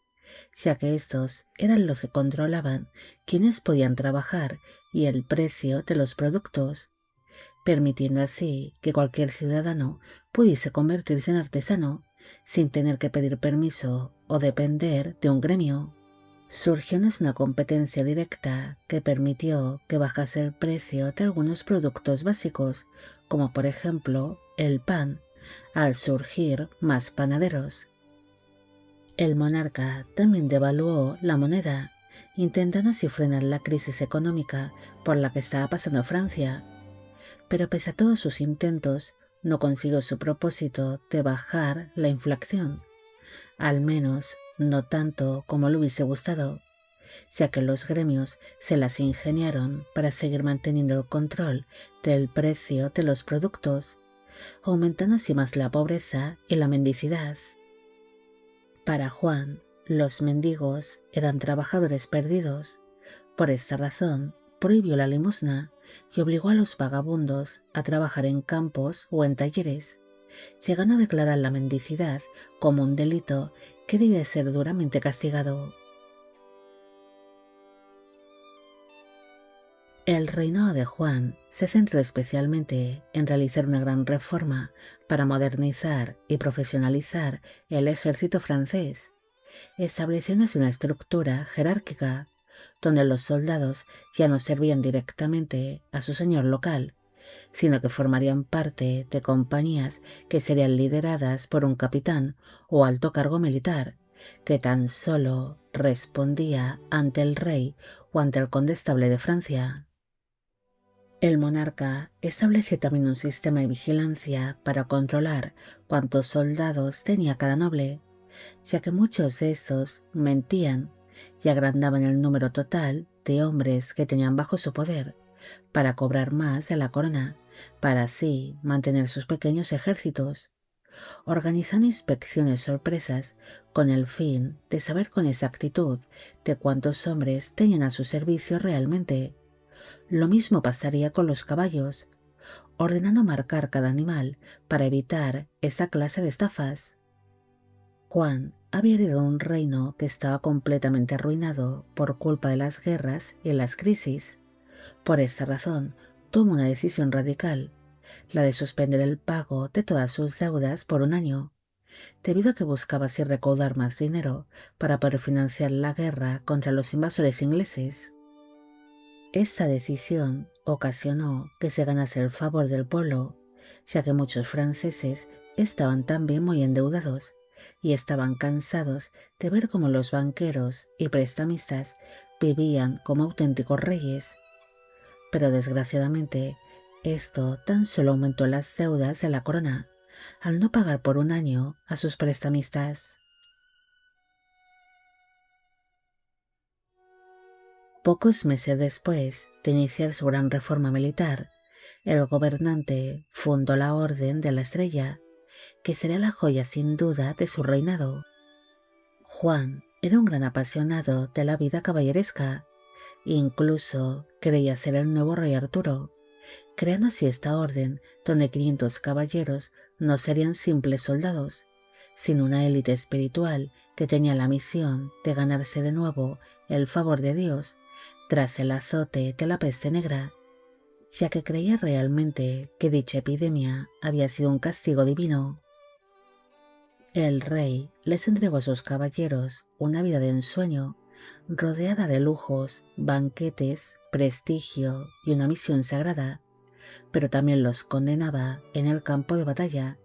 ya que estos eran los que controlaban quiénes podían trabajar y el precio de los productos, permitiendo así que cualquier ciudadano pudiese convertirse en artesano sin tener que pedir permiso o depender de un gremio. Surgió una competencia directa que permitió que bajase el precio de algunos productos básicos, como por ejemplo el pan, al surgir más panaderos. El monarca también devaluó la moneda, intentando así frenar la crisis económica por la que estaba pasando Francia, pero pese a todos sus intentos, no consiguió su propósito de bajar la inflación, al menos no tanto como le hubiese gustado, ya que los gremios se las ingeniaron para seguir manteniendo el control del precio de los productos, aumentando así más la pobreza y la mendicidad. Para Juan, los mendigos eran trabajadores perdidos. Por esta razón, prohibió la limosna y obligó a los vagabundos a trabajar en campos o en talleres, llegando a declarar la mendicidad como un delito que debía ser duramente castigado. El reinado de Juan se centró especialmente en realizar una gran reforma para modernizar y profesionalizar el ejército francés, estableciendo así una estructura jerárquica donde los soldados ya no servían directamente a su señor local, sino que formarían parte de compañías que serían lideradas por un capitán o alto cargo militar, que tan solo respondía ante el rey o ante el condestable de Francia. El monarca estableció también un sistema de vigilancia para controlar cuántos soldados tenía cada noble, ya que muchos de estos mentían y agrandaban el número total de hombres que tenían bajo su poder para cobrar más de la corona, para así mantener sus pequeños ejércitos, organizando inspecciones sorpresas con el fin de saber con exactitud de cuántos hombres tenían a su servicio realmente. Lo mismo pasaría con los caballos, ordenando marcar cada animal para evitar esa clase de estafas. Juan había heredado un reino que estaba completamente arruinado por culpa de las guerras y las crisis. Por esta razón, tomó una decisión radical, la de suspender el pago de todas sus deudas por un año, debido a que buscaba así recaudar más dinero para poder financiar la guerra contra los invasores ingleses. Esta decisión ocasionó que se ganase el favor del pueblo, ya que muchos franceses estaban también muy endeudados y estaban cansados de ver cómo los banqueros y prestamistas vivían como auténticos reyes. Pero desgraciadamente, esto tan solo aumentó las deudas de la corona, al no pagar por un año a sus prestamistas. Pocos meses después de iniciar su gran reforma militar, el gobernante fundó la Orden de la Estrella, que sería la joya sin duda de su reinado. Juan era un gran apasionado de la vida caballeresca, incluso creía ser el nuevo rey Arturo, creando así esta orden donde 500 caballeros no serían simples soldados, sino una élite espiritual que tenía la misión de ganarse de nuevo el favor de Dios tras el azote de la peste negra, ya que creía realmente que dicha epidemia había sido un castigo divino. El rey les entregó a sus caballeros una vida de ensueño, rodeada de lujos, banquetes, prestigio y una misión sagrada, pero también los condenaba en el campo de batalla,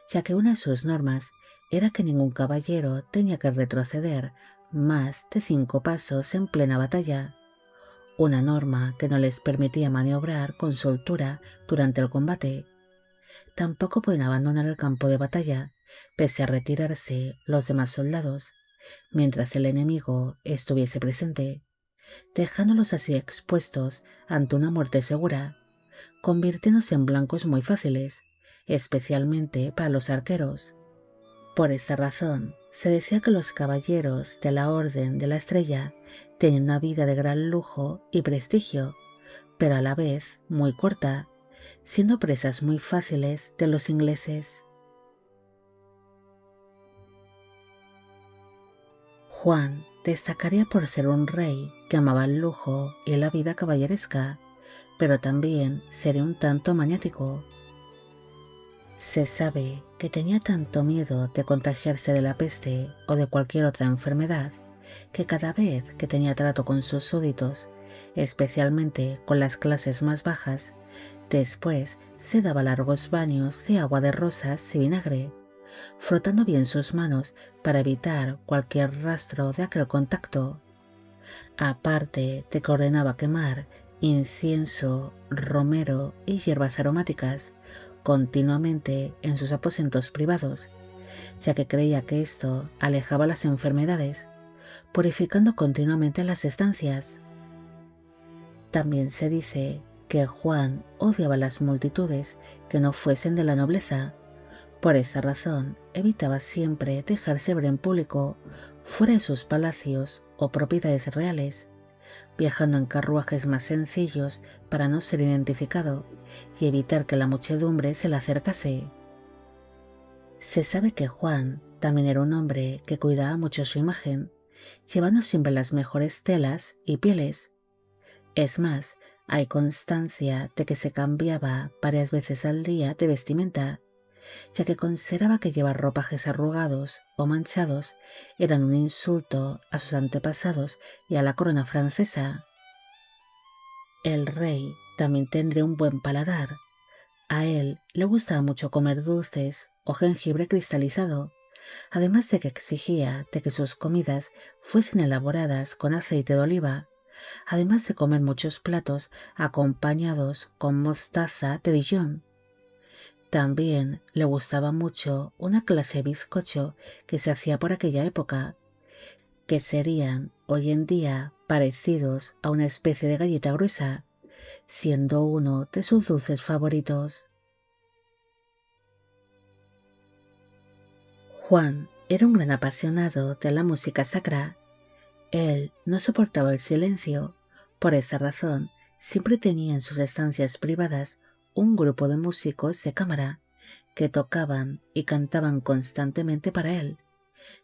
ya que una de sus normas era que ningún caballero tenía que retroceder más de 5 pasos en plena batalla, una norma que no les permitía maniobrar con soltura durante el combate. Tampoco pueden abandonar el campo de batalla, pese a retirarse los demás soldados, mientras el enemigo estuviese presente, dejándolos así expuestos ante una muerte segura, convirtiéndose en blancos muy fáciles, especialmente para los arqueros. Por esta razón, se decía que los caballeros de la Orden de la Estrella tenían una vida de gran lujo y prestigio, pero a la vez muy corta, siendo presas muy fáciles de los ingleses. Juan destacaría por ser un rey que amaba el lujo y la vida caballeresca, pero también sería un tanto maniático. Se sabe que tenía tanto miedo de contagiarse de la peste o de cualquier otra enfermedad, que cada vez que tenía trato con sus súbditos, especialmente con las clases más bajas, después se daba largos baños de agua de rosas y vinagre, frotando bien sus manos para evitar cualquier rastro de aquel contacto. Aparte de que ordenaba quemar incienso, romero y hierbas aromáticas continuamente en sus aposentos privados, ya que creía que esto alejaba las enfermedades, purificando continuamente las estancias. También se dice que Juan odiaba a las multitudes que no fuesen de la nobleza. Por esa razón, evitaba siempre dejarse ver en público, fuera de sus palacios o propiedades reales, viajando en carruajes más sencillos para no ser identificado y evitar que la muchedumbre se le acercase. Se sabe que Juan también era un hombre que cuidaba mucho su imagen, llevando siempre las mejores telas y pieles. Es más, hay constancia de que se cambiaba varias veces al día de vestimenta, ya que consideraba que llevar ropajes arrugados o manchados eran un insulto a sus antepasados y a la corona francesa. El rey también tendría un buen paladar. A él le gustaba mucho comer dulces o jengibre cristalizado, además de que exigía de que sus comidas fuesen elaboradas con aceite de oliva, además de comer muchos platos acompañados con mostaza de Dijon. También le gustaba mucho una clase de bizcocho que se hacía por aquella época, que serían hoy en día parecidos a una especie de galleta gruesa, siendo uno de sus dulces favoritos. Juan era un gran apasionado de la música sacra. Él no soportaba el silencio. Por esa razón, siempre tenía en sus estancias privadas un grupo de músicos de cámara que tocaban y cantaban constantemente para él,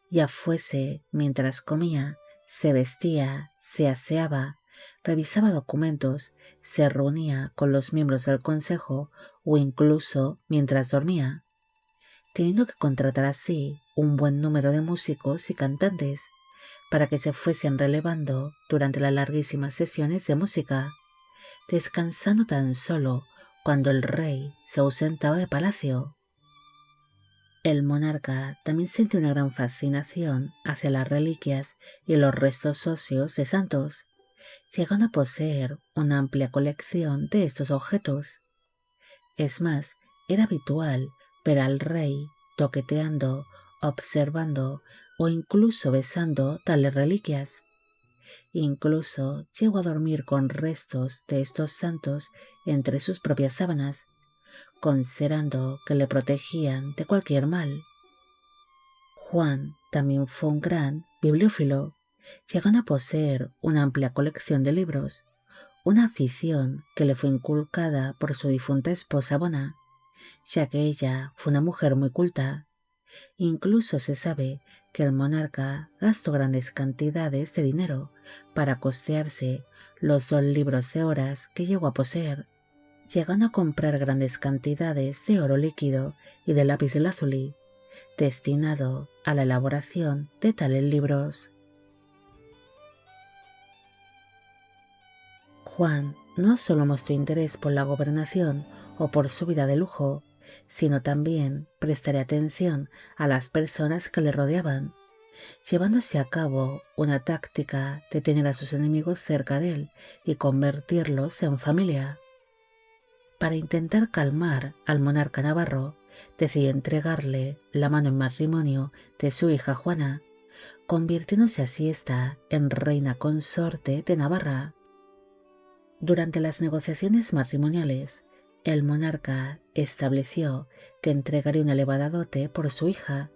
ya fuese mientras comía, se vestía, se aseaba, revisaba documentos, se reunía con los miembros del consejo o incluso mientras dormía, teniendo que contratar así un buen número de músicos y cantantes para que se fuesen relevando durante las larguísimas sesiones de música, descansando tan solo cuando el rey se ausentaba de palacio. El monarca también sentía una gran fascinación hacia las reliquias y los restos óseos de santos, llegando a poseer una amplia colección de estos objetos. Es más, era habitual ver al rey toqueteando, observando o incluso besando tales reliquias. Incluso llegó a dormir con restos de estos santos entre sus propias sábanas, considerando que le protegían de cualquier mal. Juan también fue un gran bibliófilo, llegando a poseer una amplia colección de libros, una afición que le fue inculcada por su difunta esposa Bona, ya que ella fue una mujer muy culta. Incluso se sabe que el monarca gastó grandes cantidades de dinero para costearse los 2 libros de horas que llegó a poseer, llegando a comprar grandes cantidades de oro líquido y de lápiz lazuli, destinado a la elaboración de tales libros. Juan no solo mostró interés por la gobernación o por su vida de lujo, sino también prestaría atención a las personas que le rodeaban, llevándose a cabo una táctica de tener a sus enemigos cerca de él y convertirlos en familia. Para intentar calmar al monarca navarro, decidió entregarle la mano en matrimonio de su hija Juana, convirtiéndose así ésta en reina consorte de Navarra. Durante las negociaciones matrimoniales, el monarca estableció que entregaría una elevada dote por su hija,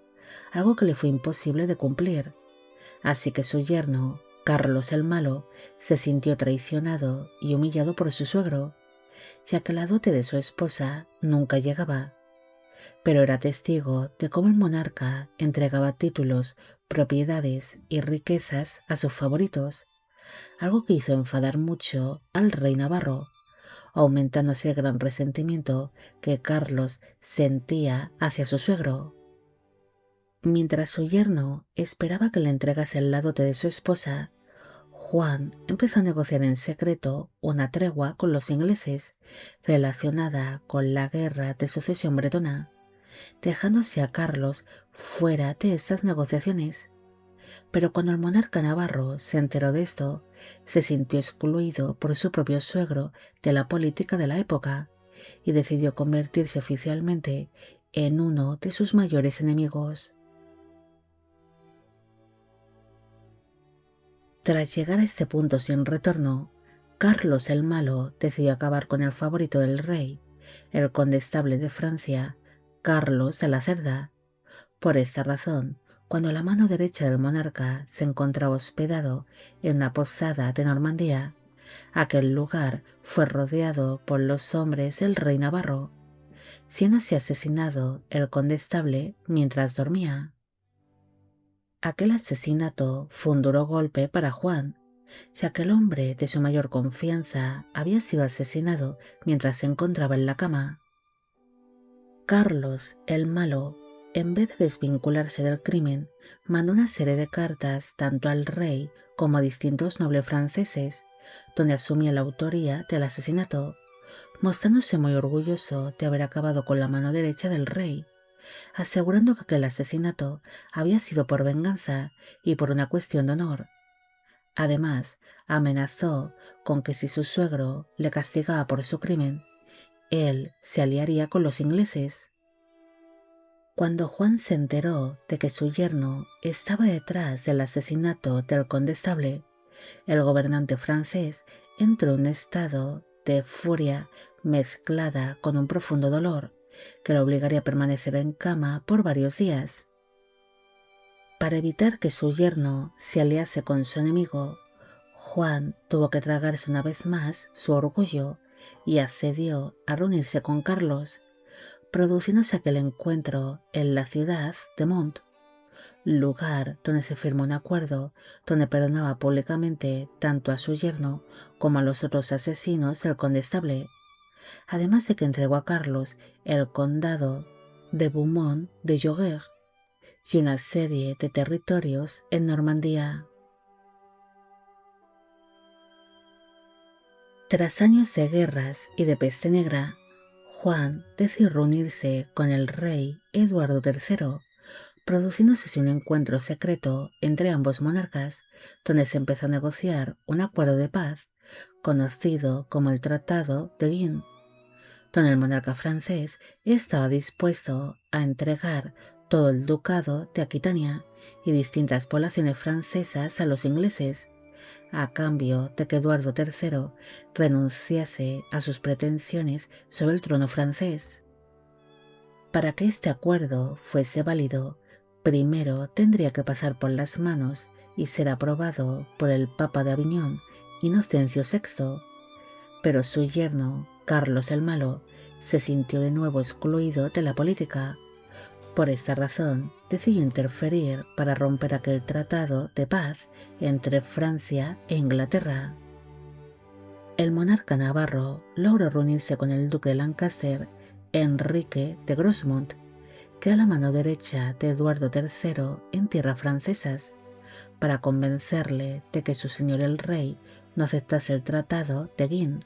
algo que le fue imposible de cumplir, así que su yerno, Carlos el Malo, se sintió traicionado y humillado por su suegro, ya que la dote de su esposa nunca llegaba, pero era testigo de cómo el monarca entregaba títulos, propiedades y riquezas a sus favoritos, algo que hizo enfadar mucho al rey navarro, aumentando así el gran resentimiento que Carlos sentía hacia su suegro. Mientras su yerno esperaba que le entregase el dote de su esposa, Juan empezó a negociar en secreto una tregua con los ingleses relacionada con la guerra de sucesión bretona, dejándose a Carlos fuera de estas negociaciones. Pero cuando el monarca navarro se enteró de esto, se sintió excluido por su propio suegro de la política de la época y decidió convertirse oficialmente en uno de sus mayores enemigos. Tras llegar a este punto sin retorno, Carlos el Malo decidió acabar con el favorito del rey, el condestable de Francia, Carlos de la Cerda. Por esta razón, cuando la mano derecha del monarca se encontraba hospedado en una posada de Normandía, aquel lugar fue rodeado por los hombres del rey navarro, siendo así asesinado el condestable mientras dormía. Aquel asesinato fue un duro golpe para Juan, ya que el hombre de su mayor confianza había sido asesinado mientras se encontraba en la cama. Carlos el Malo, en vez de desvincularse del crimen, mandó una serie de cartas tanto al rey como a distintos nobles franceses, donde asumía la autoría del asesinato, mostrándose muy orgulloso de haber acabado con la mano derecha del rey, asegurando que aquel asesinato había sido por venganza y por una cuestión de honor. Además, amenazó con que si su suegro le castigaba por su crimen, él se aliaría con los ingleses. Cuando Juan se enteró de que su yerno estaba detrás del asesinato del condestable, el gobernante francés entró en un estado de furia mezclada con un profundo dolor que lo obligaría a permanecer en cama por varios días. Para evitar que su yerno se aliase con su enemigo, Juan tuvo que tragarse una vez más su orgullo y accedió a reunirse con Carlos, produciéndose aquel encuentro en la ciudad de Mont, lugar donde se firmó un acuerdo donde perdonaba públicamente tanto a su yerno como a los otros asesinos del condestable, además de que entregó a Carlos el condado de Beaumont de Joguer y una serie de territorios en Normandía. Tras años de guerras y de peste negra, Juan decidió reunirse con el rey Eduardo III, produciéndose así un encuentro secreto entre ambos monarcas, donde se empezó a negociar un acuerdo de paz, conocido como el Tratado de Guin, donde el monarca francés estaba dispuesto a entregar todo el ducado de Aquitania y distintas poblaciones francesas a los ingleses, a cambio de que Eduardo III renunciase a sus pretensiones sobre el trono francés. Para que este acuerdo fuese válido, primero tendría que pasar por las manos y ser aprobado por el Papa de Aviñón, Inocencio VI, pero su yerno, Carlos el Malo, se sintió de nuevo excluido de la política. Por esta razón, decidió interferir para romper aquel tratado de paz entre Francia e Inglaterra. El monarca navarro logró reunirse con el duque de Lancaster, Enrique de Grosmont, que era la mano derecha de Eduardo III en tierras francesas, para convencerle de que su señor el rey no aceptase el tratado de Guin,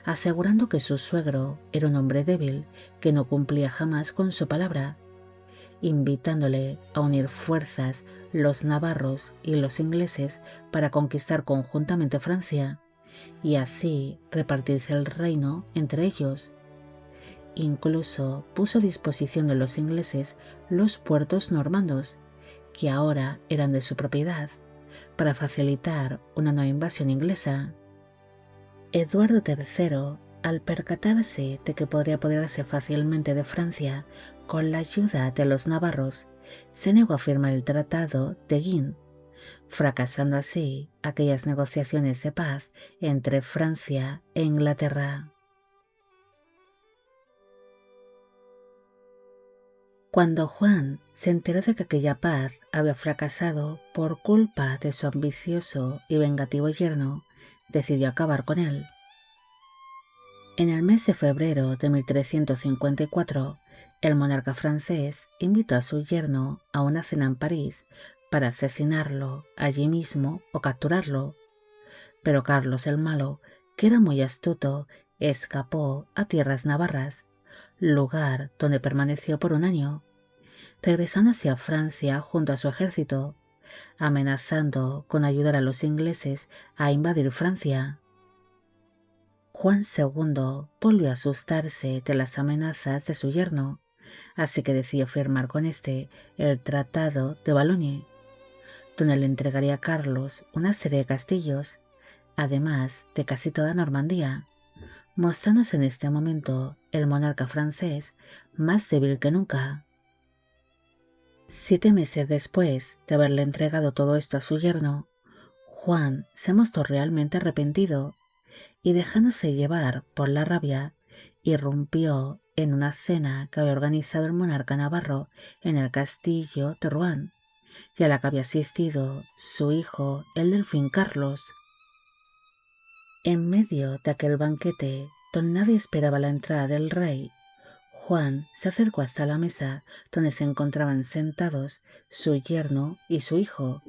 asegurando que su suegro era un hombre débil que no cumplía jamás con su palabra, invitándole a unir fuerzas los navarros y los ingleses para conquistar conjuntamente Francia y así repartirse el reino entre ellos. Incluso puso a disposición de los ingleses los puertos normandos, que ahora eran de su propiedad, para facilitar una nueva invasión inglesa. Eduardo III, al percatarse de que podría apoderarse fácilmente de Francia con la ayuda de los navarros, se negó a firmar el tratado de Guin, fracasando así aquellas negociaciones de paz entre Francia e Inglaterra. Cuando Juan se enteró de que aquella paz había fracasado por culpa de su ambicioso y vengativo yerno, decidió acabar con él. En el mes de febrero de 1354, el monarca francés invitó a su yerno a una cena en París para asesinarlo allí mismo o capturarlo, pero Carlos el Malo, que era muy astuto, escapó a tierras navarras, lugar donde permaneció por un año, regresando hacia Francia junto a su ejército, amenazando con ayudar a los ingleses a invadir Francia. Juan II volvió a asustarse de las amenazas de su yerno, así que decidió firmar con este el Tratado de Boulogne, donde le entregaría a Carlos una serie de castillos, además de casi toda Normandía, mostrándose en este momento el monarca francés más débil que nunca. 7 meses después de haberle entregado todo esto a su yerno, Juan se mostró realmente arrepentido y, dejándose llevar por la rabia, irrumpió en una cena que había organizado el monarca navarro en el castillo de Rouen, y a la que había asistido su hijo, el delfín Carlos. En medio de aquel banquete, donde nadie esperaba la entrada del rey, Juan se acercó hasta la mesa donde se encontraban sentados su yerno y su hijo,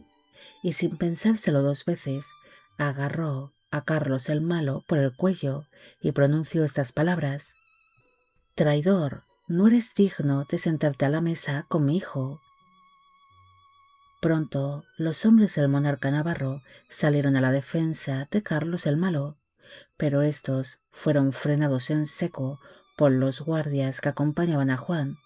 y sin pensárselo 2 veces, agarró a Carlos el Malo por el cuello y pronunció estas palabras: «Traidor, no eres digno de sentarte a la mesa con mi hijo». Pronto los hombres del monarca navarro salieron a la defensa de Carlos el Malo, pero estos fueron frenados en seco por los guardias que acompañaban a Juan.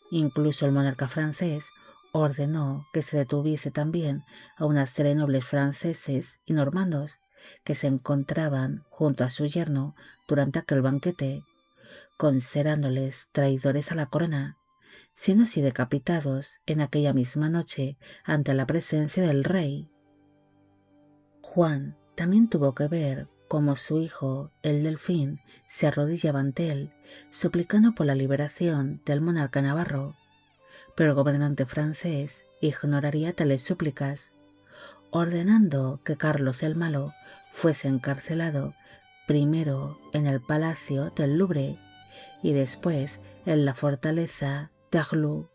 Incluso el monarca francés ordenó que se detuviese también a una serie de nobles franceses y normandos que se encontraban junto a su yerno durante aquel banquete, considerándoles traidores a la corona, siendo así decapitados en aquella misma noche ante la presencia del rey. Juan también tuvo que ver cómo su hijo, el delfín, se arrodillaba ante él, suplicando por la liberación del monarca navarro, pero el gobernante francés ignoraría tales súplicas, ordenando que Carlos el Malo fuese encarcelado primero en el palacio del Louvre y después en la fortaleza de Arleux.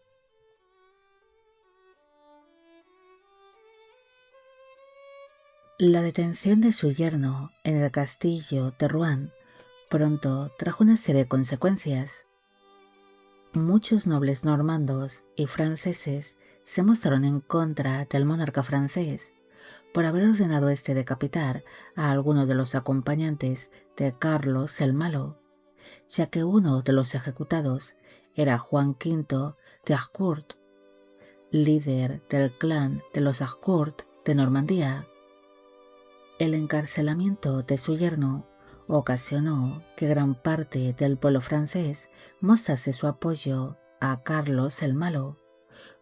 La detención de su yerno en el castillo de Rouen pronto trajo una serie de consecuencias. Muchos nobles normandos y franceses se mostraron en contra del monarca francés por haber ordenado este decapitar a algunos de los acompañantes de Carlos el Malo, ya que uno de los ejecutados era Juan V de Harcourt, líder del clan de los Harcourt de Normandía. El encarcelamiento de su yerno ocasionó que gran parte del pueblo francés mostrase su apoyo a Carlos el Malo,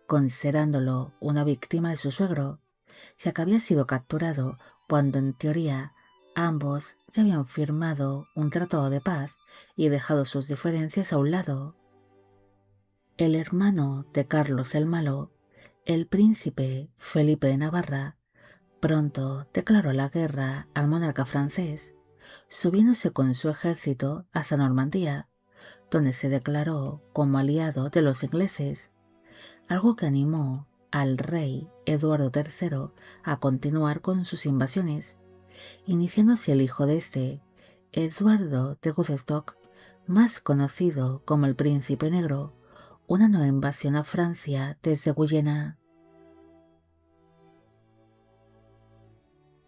considerándolo una víctima de su suegro, ya que había sido capturado cuando en teoría ambos ya habían firmado un tratado de paz y dejado sus diferencias a un lado. El hermano de Carlos el Malo, el príncipe Felipe de Navarra, pronto declaró la guerra al monarca francés, subiéndose con su ejército hasta Normandía, donde se declaró como aliado de los ingleses, algo que animó al rey Eduardo III a continuar con sus invasiones, iniciando así el hijo de este, Eduardo de Woodstock, más conocido como el Príncipe Negro, una nueva invasión a Francia desde Guyena.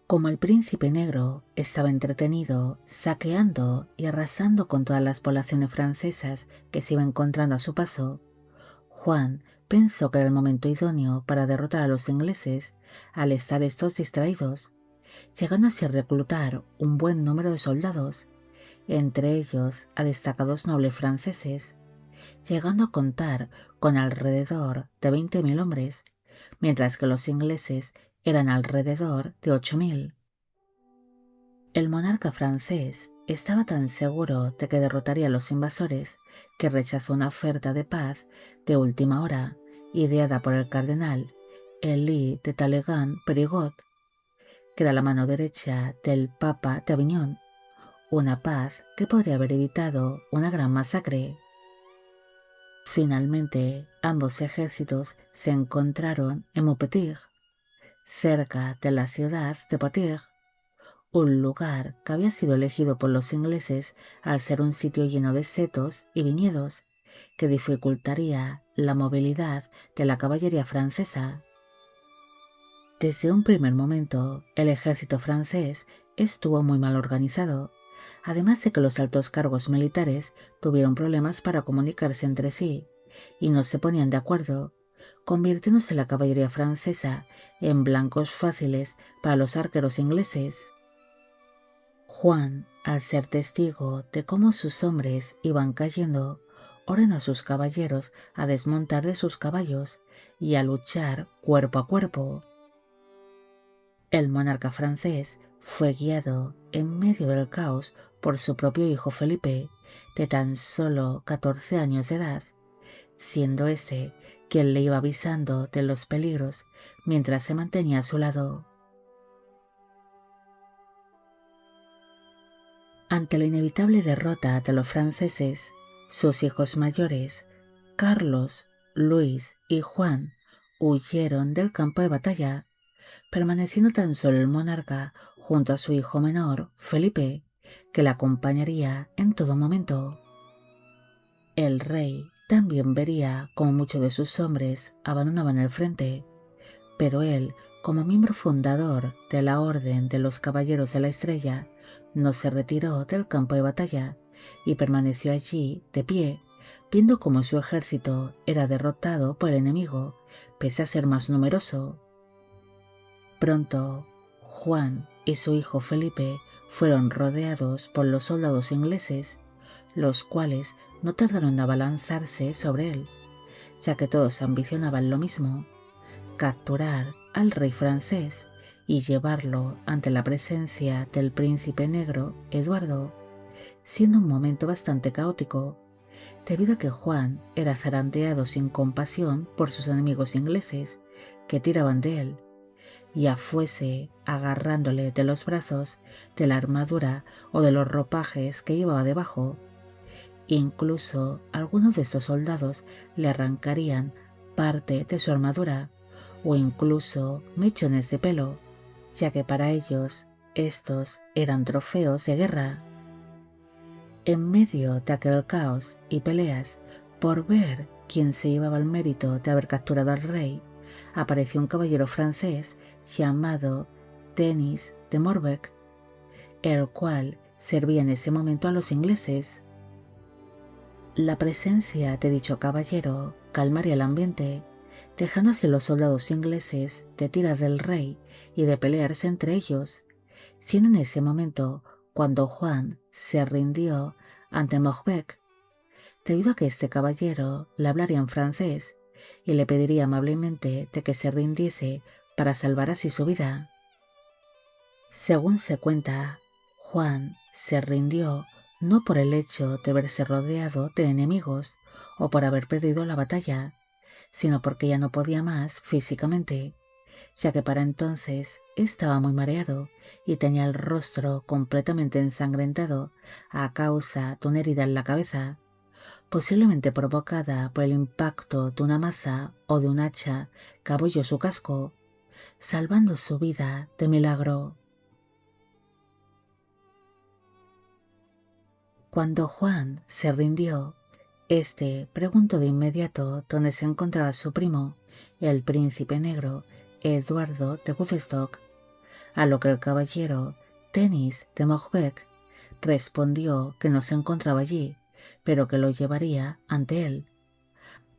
Como el Príncipe Negro estaba entretenido saqueando y arrasando con todas las poblaciones francesas que se iba encontrando a su paso, Juan pensó que era el momento idóneo para derrotar a los ingleses al estar estos distraídos, llegando así a reclutar un buen número de soldados, entre ellos a destacados nobles franceses, llegando a contar con alrededor de 20.000 hombres, mientras que los ingleses eran alrededor de 8.000. El monarca francés estaba tan seguro de que derrotaría a los invasores que rechazó una oferta de paz de última hora, ideada por el cardenal Élie de Talleyrand-Périgot, que era la mano derecha del Papa de Aviñón, una paz que podría haber evitado una gran masacre. Finalmente, ambos ejércitos se encontraron en Maupetit, cerca de la ciudad de Poitiers, un lugar que había sido elegido por los ingleses al ser un sitio lleno de setos y viñedos, que dificultaría la movilidad de la caballería francesa. Desde un primer momento, el ejército francés estuvo muy mal organizado, además de que los altos cargos militares tuvieron problemas para comunicarse entre sí y no se ponían de acuerdo, convirtiéndose la caballería francesa en blancos fáciles para los arqueros ingleses. Juan, al ser testigo de cómo sus hombres iban cayendo, ordenó a sus caballeros a desmontar de sus caballos y a luchar cuerpo a cuerpo. El monarca francés fue guiado en medio del caos por su propio hijo Felipe, de tan solo 14 años de edad, siendo este quien le iba avisando de los peligros mientras se mantenía a su lado. Ante la inevitable derrota de los franceses, sus hijos mayores, Carlos, Luis y Juan, huyeron del campo de batalla, permaneciendo tan solo el monarca junto a su hijo menor, Felipe, que le acompañaría en todo momento. El rey también vería cómo muchos de sus hombres abandonaban el frente, pero él, como miembro fundador de la Orden de los Caballeros de la Estrella, no se retiró del campo de batalla y permaneció allí de pie, viendo cómo su ejército era derrotado por el enemigo, pese a ser más numeroso. Pronto, Juan y su hijo Felipe fueron rodeados por los soldados ingleses, los cuales no tardaron en abalanzarse sobre él, ya que todos ambicionaban lo mismo: capturar al rey francés y llevarlo ante la presencia del príncipe negro Eduardo, siendo un momento bastante caótico, debido a que Juan era zarandeado sin compasión por sus enemigos ingleses, que tiraban de él, ya fuese agarrándole de los brazos, de la armadura o de los ropajes que llevaba debajo. Incluso algunos de estos soldados le arrancarían parte de su armadura o incluso mechones de pelo, ya que para ellos estos eran trofeos de guerra. En medio de aquel caos y peleas por ver quién se llevaba el mérito de haber capturado al rey, apareció un caballero francés llamado Denis de Morbec, el cual servía en ese momento a los ingleses. La presencia de dicho caballero calmaría el ambiente, dejando así los soldados ingleses de tirar del rey y de pelearse entre ellos, siendo en ese momento cuando Juan se rindió ante Morbec, debido a que este caballero le hablaría en francés y le pediría amablemente de que se rindiese para salvar así su vida. Según se cuenta, Juan se rindió no por el hecho de verse rodeado de enemigos o por haber perdido la batalla, sino porque ya no podía más físicamente, ya que para entonces estaba muy mareado y tenía el rostro completamente ensangrentado a causa de una herida en la cabeza, posiblemente provocada por el impacto de una maza o de un hacha que abolló su casco, salvando su vida de milagro. Cuando Juan se rindió, este preguntó de inmediato dónde se encontraba su primo, el príncipe negro Eduardo de Woodstock, a lo que el caballero Denis de Montbec respondió que no se encontraba allí, pero que lo llevaría ante él,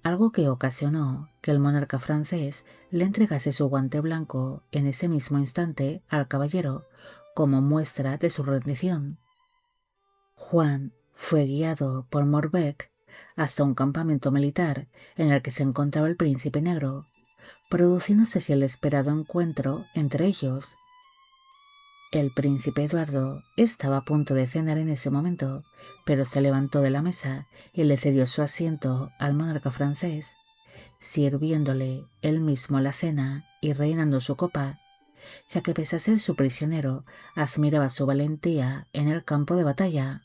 algo que ocasionó que el monarca francés le entregase su guante blanco en ese mismo instante al caballero como muestra de su rendición. Juan fue guiado por Montbec hasta un campamento militar en el que se encontraba el príncipe negro, produciéndose así el esperado encuentro entre ellos. El príncipe Eduardo estaba a punto de cenar en ese momento, pero se levantó de la mesa y le cedió su asiento al monarca francés, sirviéndole él mismo la cena y rellenando su copa, ya que pese a ser su prisionero, admiraba su valentía en el campo de batalla.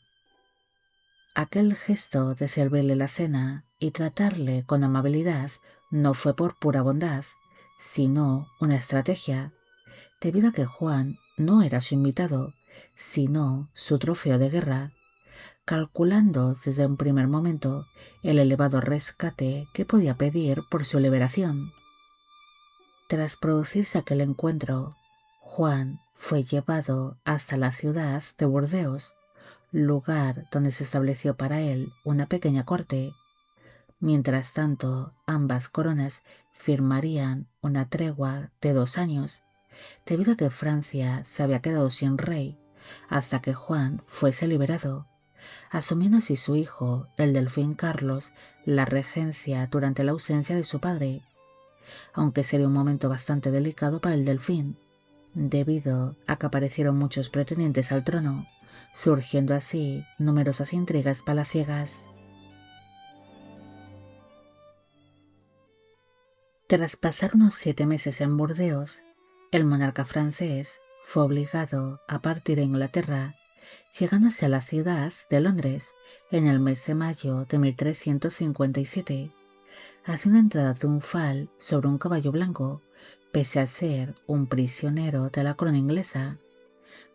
Aquel gesto de servirle la cena y tratarle con amabilidad no fue por pura bondad, sino una estrategia, debido a que Juan no era su invitado, sino su trofeo de guerra, calculando desde un primer momento el elevado rescate que podía pedir por su liberación. Tras producirse aquel encuentro, Juan fue llevado hasta la ciudad de Burdeos, lugar donde se estableció para él una pequeña corte. Mientras tanto, ambas coronas firmarían una tregua de 2 años, debido a que Francia se había quedado sin rey hasta que Juan fuese liberado, asumiendo así su hijo, el delfín Carlos, la regencia durante la ausencia de su padre, aunque sería un momento bastante delicado para el delfín, debido a que aparecieron muchos pretendientes al trono, surgiendo así numerosas intrigas palaciegas. Tras pasar unos 7 meses en Burdeos, el monarca francés fue obligado a partir a Inglaterra, llegándose a la ciudad de Londres en el mes de mayo de 1357, hacia una entrada triunfal sobre un caballo blanco, pese a ser un prisionero de la corona inglesa,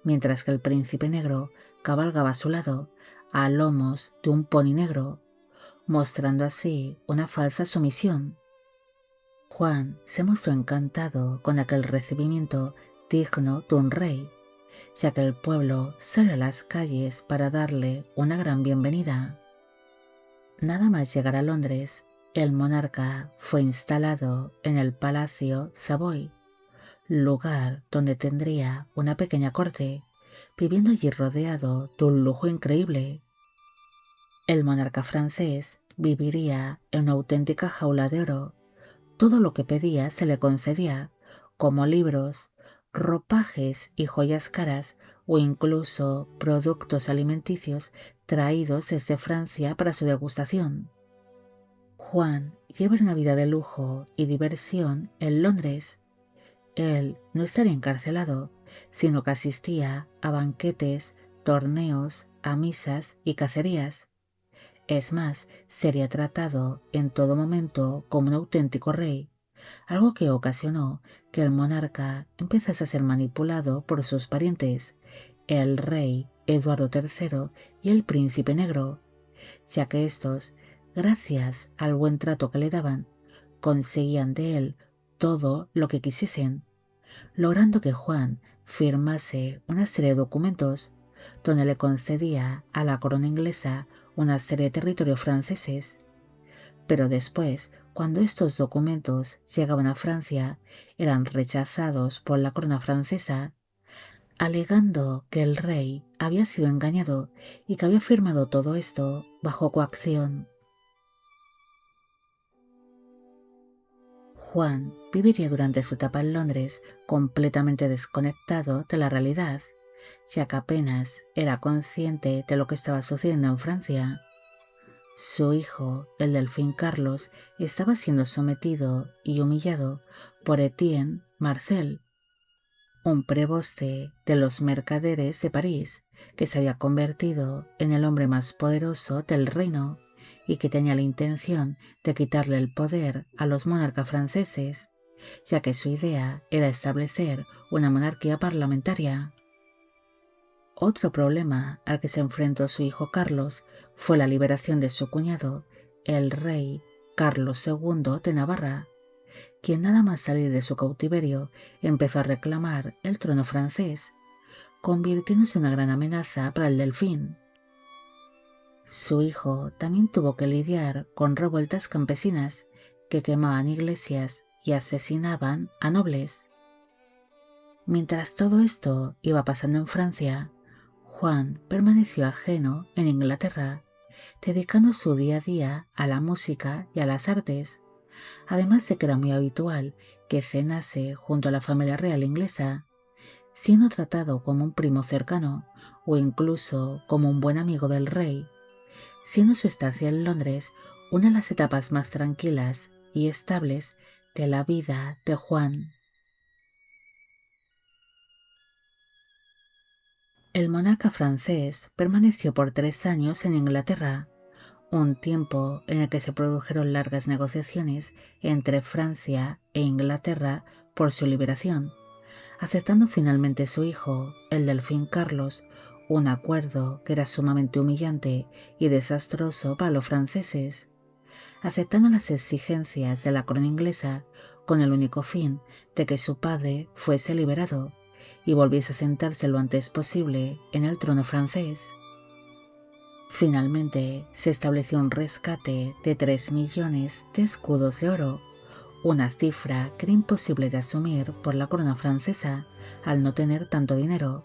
mientras que el príncipe negro cabalgaba a su lado a lomos de un pony negro, mostrando así una falsa sumisión. Juan se mostró encantado con aquel recibimiento digno de un rey, ya que el pueblo salió a las calles para darle una gran bienvenida. Nada más llegar a Londres, el monarca fue instalado en el Palacio Savoy, lugar donde tendría una pequeña corte, viviendo allí rodeado de un lujo increíble. El monarca francés viviría en una auténtica jaula de oro. Todo lo que pedía se le concedía, como libros, ropajes y joyas caras, o incluso productos alimenticios traídos desde Francia para su degustación. Juan lleva una vida de lujo y diversión en Londres. Él no estaría encarcelado, sino que asistía a banquetes, torneos, a misas y cacerías. Es más, sería tratado en todo momento como un auténtico rey, algo que ocasionó que el monarca empezase a ser manipulado por sus parientes, el rey Eduardo III y el príncipe negro, ya que estos, gracias al buen trato que le daban, conseguían de él todo lo que quisiesen, logrando que Juan firmase una serie de documentos donde le concedía a la corona inglesa una serie de territorios franceses. Pero después, cuando estos documentos llegaban a Francia, eran rechazados por la corona francesa, alegando que el rey había sido engañado y que había firmado todo esto bajo coacción. Juan viviría durante su etapa en Londres completamente desconectado de la realidad, ya que apenas era consciente de lo que estaba sucediendo en Francia. Su hijo, el delfín Carlos, estaba siendo sometido y humillado por Etienne Marcel, un preboste de los mercaderes de París, que se había convertido en el hombre más poderoso del reino y que tenía la intención de quitarle el poder a los monarcas franceses, ya que su idea era establecer una monarquía parlamentaria. Otro problema al que se enfrentó su hijo Carlos fue la liberación de su cuñado, el rey Carlos II de Navarra, quien nada más salir de su cautiverio empezó a reclamar el trono francés, convirtiéndose en una gran amenaza para el delfín. Su hijo también tuvo que lidiar con revueltas campesinas que quemaban iglesias y asesinaban a nobles. Mientras todo esto iba pasando en Francia, Juan permaneció ajeno en Inglaterra, dedicando su día a día a la música y a las artes, además de que era muy habitual que cenase junto a la familia real inglesa, siendo tratado como un primo cercano o incluso como un buen amigo del rey, siendo su estancia en Londres una de las etapas más tranquilas y estables de la vida de Juan. El monarca francés permaneció por 3 años en Inglaterra, un tiempo en el que se produjeron largas negociaciones entre Francia e Inglaterra por su liberación, aceptando finalmente su hijo, el delfín Carlos, un acuerdo que era sumamente humillante y desastroso para los franceses, aceptando las exigencias de la corona inglesa con el único fin de que su padre fuese liberado y volviese a sentarse lo antes posible en el trono francés. Finalmente se estableció un rescate de 3 millones de escudos de oro, una cifra que era imposible de asumir por la corona francesa al no tener tanto dinero,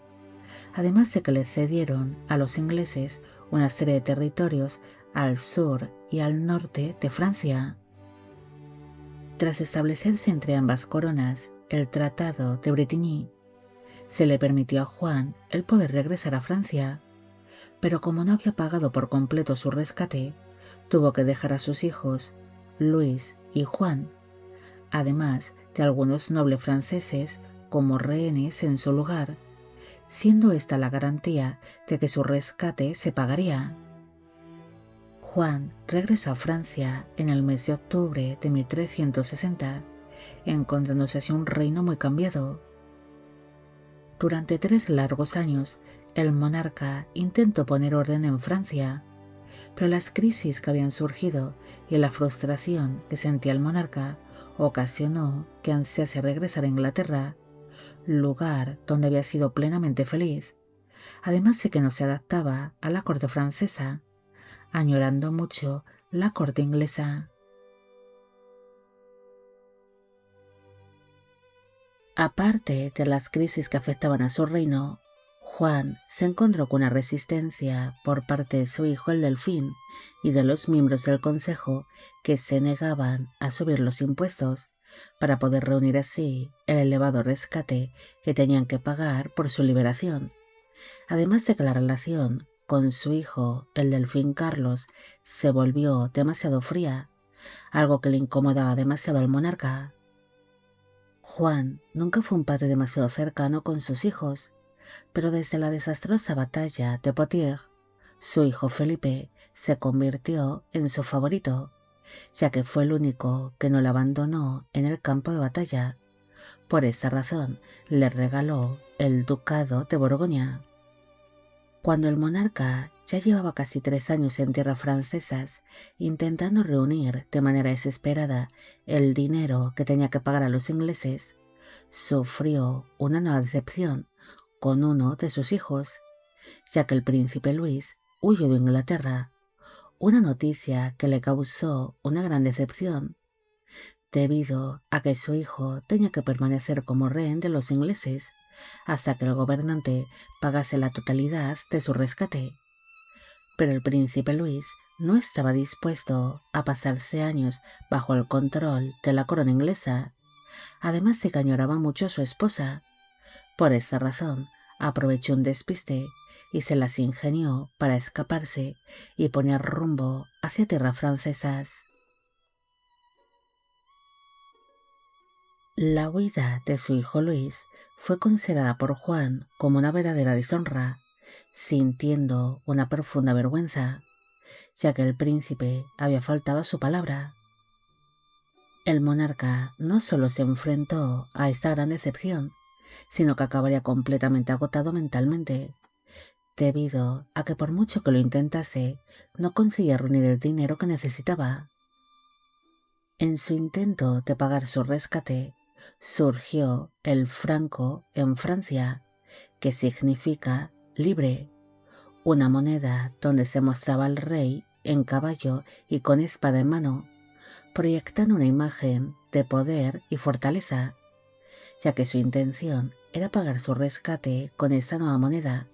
además de que le cedieron a los ingleses una serie de territorios al sur y al norte de Francia. Tras establecerse entre ambas coronas el Tratado de Bretigny, se le permitió a Juan el poder regresar a Francia, pero como no había pagado por completo su rescate, tuvo que dejar a sus hijos, Luis y Juan, además de algunos nobles franceses como rehenes en su lugar, siendo esta la garantía de que su rescate se pagaría. Juan regresó a Francia en el mes de octubre de 1360, encontrándose así un reino muy cambiado. Durante 3 largos años, el monarca intentó poner orden en Francia, pero las crisis que habían surgido y la frustración que sentía el monarca ocasionó que ansiase regresar a Inglaterra, lugar donde había sido plenamente feliz, además de que no se adaptaba a la corte francesa, añorando mucho la corte inglesa. Aparte de las crisis que afectaban a su reino, Juan se encontró con una resistencia por parte de su hijo el delfín y de los miembros del consejo que se negaban a subir los impuestos para poder reunir así el elevado rescate que tenían que pagar por su liberación, además de que la relación con su hijo el delfín Carlos se volvió demasiado fría, algo que le incomodaba demasiado al monarca. Juan nunca fue un padre demasiado cercano con sus hijos, pero desde la desastrosa batalla de Poitiers, su hijo Felipe se convirtió en su favorito, ya que fue el único que no le abandonó en el campo de batalla. Por esta razón le regaló el ducado de Borgoña. Cuando el monarca ya llevaba casi 3 años en tierras francesas, intentando reunir de manera desesperada el dinero que tenía que pagar a los ingleses, sufrió una nueva decepción con uno de sus hijos, ya que el príncipe Luis huyó de Inglaterra, una noticia que le causó una gran decepción, debido a que su hijo tenía que permanecer como rehén de los ingleses hasta que el gobernante pagase la totalidad de su rescate. Pero el príncipe Luis no estaba dispuesto a pasarse años bajo el control de la corona inglesa, además de que añoraba mucho a su esposa. Por esta razón, aprovechó un despiste y se las ingenió para escaparse y poner rumbo hacia tierras francesas. La huida de su hijo Luis fue considerada por Juan como una verdadera deshonra, sintiendo una profunda vergüenza, ya que el príncipe había faltado a su palabra. El monarca no solo se enfrentó a esta gran decepción, sino que acabaría completamente agotado mentalmente, debido a que por mucho que lo intentase, no conseguía reunir el dinero que necesitaba. En su intento de pagar su rescate, surgió el franco en Francia, que significa libre, una moneda donde se mostraba al rey en caballo y con espada en mano, proyectando una imagen de poder y fortaleza, ya que su intención era pagar su rescate con esta nueva moneda,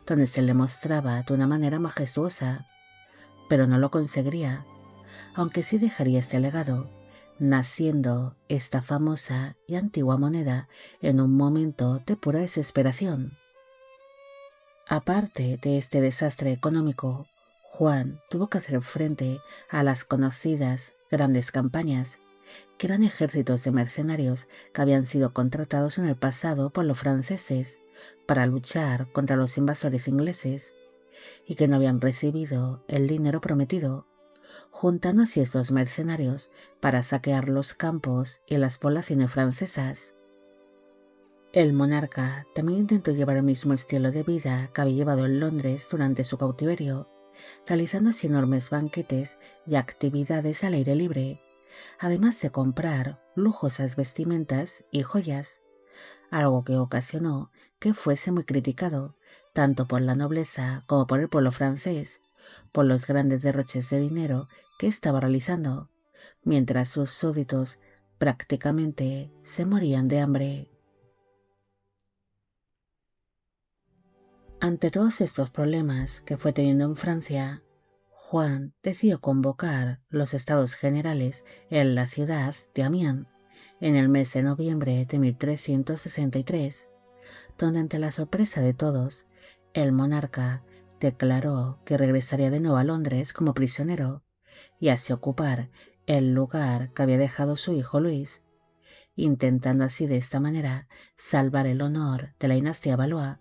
donde se le mostraba de una manera majestuosa, pero no lo conseguiría, aunque sí dejaría este legado, naciendo esta famosa y antigua moneda en un momento de pura desesperación. Aparte de este desastre económico, Juan tuvo que hacer frente a las conocidas grandes campañas, que eran ejércitos de mercenarios que habían sido contratados en el pasado por los franceses para luchar contra los invasores ingleses y que no habían recibido el dinero prometido, juntando así estos mercenarios para saquear los campos y las poblaciones francesas. El monarca también intentó llevar el mismo estilo de vida que había llevado en Londres durante su cautiverio, realizando así enormes banquetes y actividades al aire libre, además de comprar lujosas vestimentas y joyas, algo que ocasionó que fuese muy criticado, tanto por la nobleza como por el pueblo francés, por los grandes derroches de dinero que estaba realizando, mientras sus súbditos prácticamente se morían de hambre. Ante todos estos problemas que fue teniendo en Francia, Juan decidió convocar los estados generales en la ciudad de Amiens en el mes de noviembre de 1363, donde ante la sorpresa de todos, el monarca declaró que regresaría de nuevo a Londres como prisionero y así ocupar el lugar que había dejado su hijo Luis, intentando así de esta manera salvar el honor de la dinastía Valois,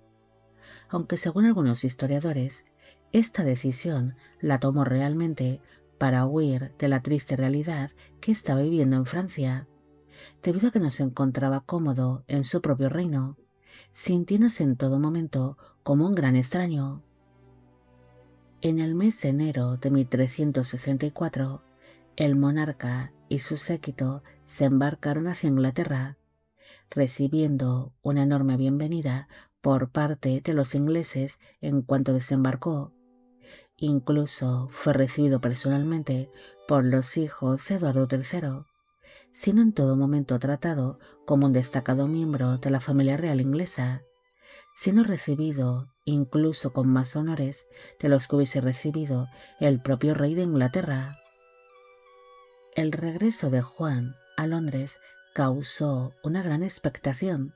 aunque según algunos historiadores, esta decisión la tomó realmente para huir de la triste realidad que estaba viviendo en Francia, debido a que no se encontraba cómodo en su propio reino, sintiéndose en todo momento como un gran extraño. En el mes de enero de 1364, el monarca y su séquito se embarcaron hacia Inglaterra, recibiendo una enorme bienvenida por parte de los ingleses en cuanto desembarcó. Incluso fue recibido personalmente por los hijos de Eduardo III, siendo en todo momento tratado como un destacado miembro de la familia real inglesa, siendo recibido incluso con más honores de los que hubiese recibido el propio rey de Inglaterra. El regreso de Juan a Londres causó una gran expectación,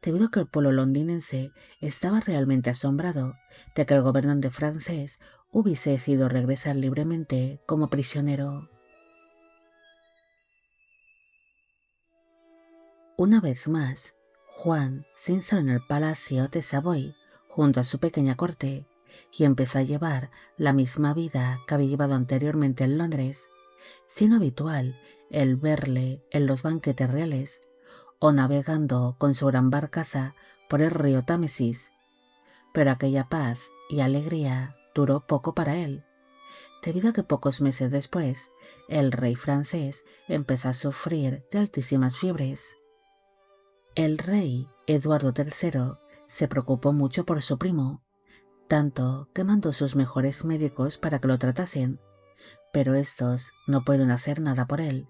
debido a que el pueblo londinense estaba realmente asombrado de que el gobernante francés hubiese decidido regresar libremente como prisionero. Una vez más, Juan se instaló en el palacio de Savoy junto a su pequeña corte y empezó a llevar la misma vida que había llevado anteriormente en Londres, siendo habitual el verle en los banquetes reales o navegando con su gran barcaza por el río Támesis. Pero aquella paz y alegría duró poco para él, debido a que pocos meses después el rey francés empezó a sufrir de altísimas fiebres. El rey Eduardo III se preocupó mucho por su primo, tanto que mandó sus mejores médicos para que lo tratasen, pero estos no pudieron hacer nada por él,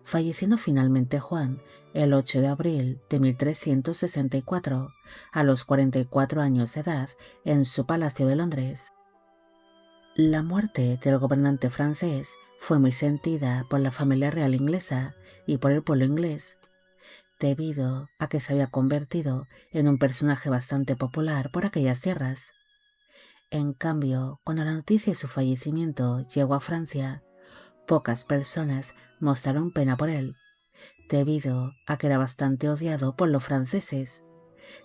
falleciendo finalmente Juan el 8 de abril de 1364, a los 44 años de edad, en su palacio de Londres. La muerte del gobernante francés fue muy sentida por la familia real inglesa y por el pueblo inglés, debido a que se había convertido en un personaje bastante popular por aquellas tierras. En cambio, cuando la noticia de su fallecimiento llegó a Francia, pocas personas mostraron pena por él, debido a que era bastante odiado por los franceses,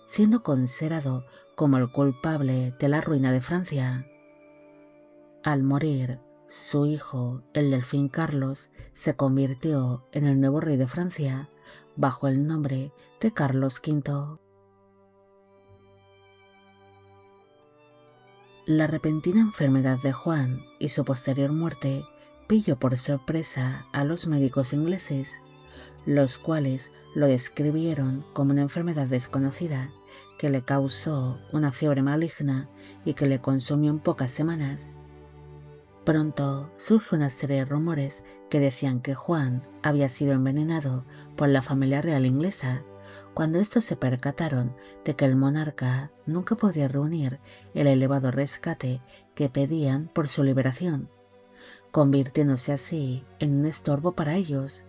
siendo considerado como el culpable de la ruina de Francia. Al morir, su hijo, el delfín Carlos, se convirtió en el nuevo rey de Francia, bajo el nombre de Carlos V. La repentina enfermedad de Juan y su posterior muerte pilló por sorpresa a los médicos ingleses, los cuales lo describieron como una enfermedad desconocida que le causó una fiebre maligna y que le consumió en pocas semanas. Pronto surgió una serie de rumores que decían que Juan había sido envenenado por la familia real inglesa, cuando estos se percataron de que el monarca nunca podía reunir el elevado rescate que pedían por su liberación, convirtiéndose así en un estorbo para ellos.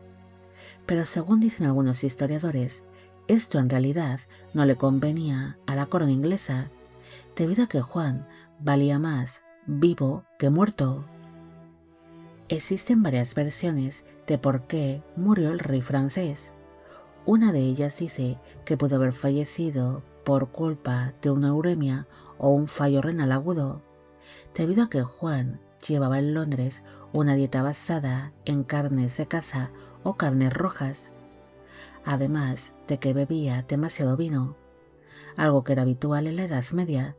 Pero según dicen algunos historiadores, esto en realidad no le convenía a la corona inglesa, debido a que Juan valía más vivo que muerto. Existen varias versiones de por qué murió el rey francés. Una de ellas dice que pudo haber fallecido por culpa de una uremia o un fallo renal agudo, debido a que Juan llevaba en Londres una dieta basada en carnes de caza o carnes rojas, además de que bebía demasiado vino, algo que era habitual en la Edad Media,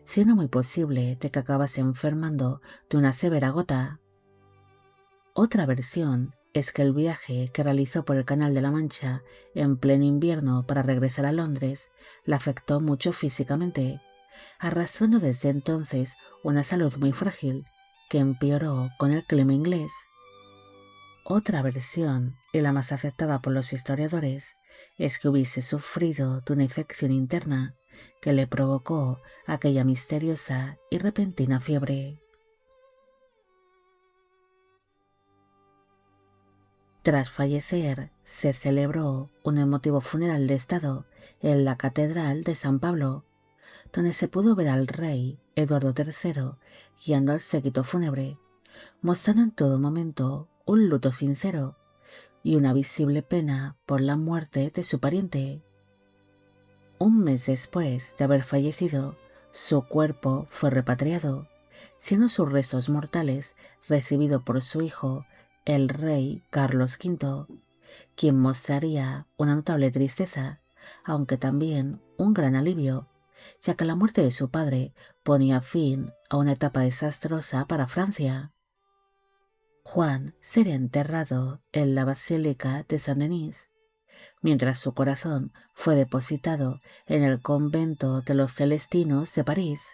siendo muy posible de que acabase enfermando de una severa gota. Otra versión es que el viaje que realizó por el Canal de la Mancha en pleno invierno para regresar a Londres le afectó mucho físicamente, arrastrando desde entonces una salud muy frágil que empeoró con el clima inglés. Otra versión, y la más aceptada por los historiadores, es que hubiese sufrido de una infección interna que le provocó aquella misteriosa y repentina fiebre. Tras fallecer, se celebró un emotivo funeral de Estado en la Catedral de San Pablo, donde se pudo ver al rey Eduardo III guiando al séquito fúnebre, mostrando en todo momento un luto sincero y una visible pena por la muerte de su pariente. Un mes después de haber fallecido, su cuerpo fue repatriado, siendo sus restos mortales recibidos por su hijo, el rey Carlos V, quien mostraría una notable tristeza, aunque también un gran alivio, ya que la muerte de su padre ponía fin a una etapa desastrosa para Francia. Juan sería enterrado en la Basílica de Saint-Denis, mientras su corazón fue depositado en el convento de los Celestinos de París.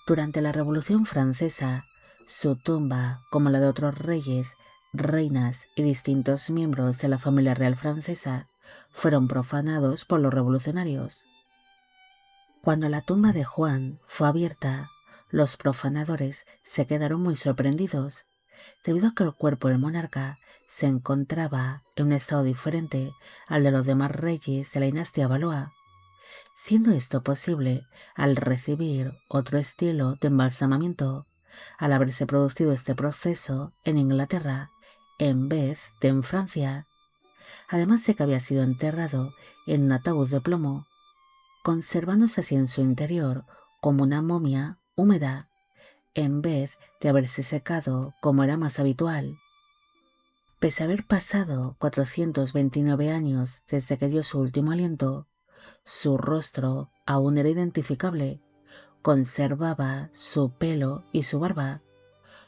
Durante la Revolución Francesa, su tumba, como la de otros reyes, reinas y distintos miembros de la familia real francesa, fueron profanados por los revolucionarios. Cuando la tumba de Juan fue abierta, los profanadores se quedaron muy sorprendidos, debido a que el cuerpo del monarca se encontraba en un estado diferente al de los demás reyes de la dinastía Valois, siendo esto posible al recibir otro estilo de embalsamamiento, al haberse producido este proceso en Inglaterra en vez de en Francia, además de que había sido enterrado en un ataúd de plomo, conservándose así en su interior como una momia húmeda, en vez de haberse secado como era más habitual. Pese a haber pasado 429 años desde que dio su último aliento, su rostro aún era identificable, conservaba su pelo y su barba,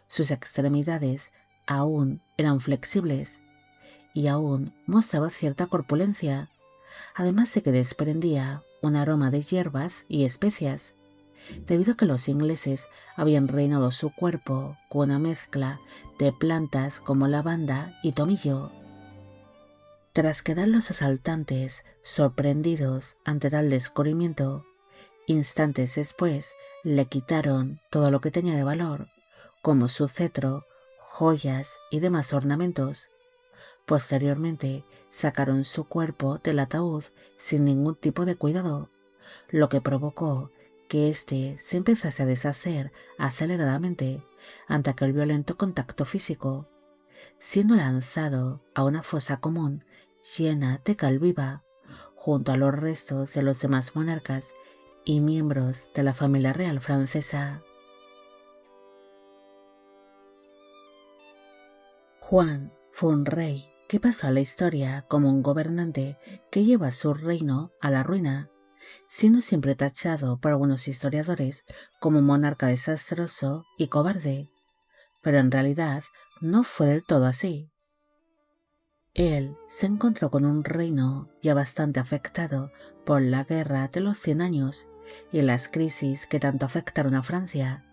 sus extremidades aún eran flexibles y aún mostraba cierta corpulencia, además de que desprendía un aroma de hierbas y especias, debido a que los ingleses habían reinado su cuerpo con una mezcla de plantas como lavanda y tomillo. Tras quedar los asaltantes sorprendidos ante tal descubrimiento, instantes después le quitaron todo lo que tenía de valor, como su cetro, joyas y demás ornamentos. Posteriormente sacaron su cuerpo del ataúd sin ningún tipo de cuidado, lo que provocó que éste se empezase a deshacer aceleradamente ante aquel violento contacto físico, siendo lanzado a una fosa común llena de cal viva, junto a los restos de los demás monarcas y miembros de la familia real francesa. Juan fue un rey que pasó a la historia como un gobernante que lleva su reino a la ruina, siendo siempre tachado por algunos historiadores como un monarca desastroso y cobarde, pero en realidad no fue del todo así. Él se encontró con un reino ya bastante afectado por la guerra de los 100 años y las crisis que tanto afectaron a Francia,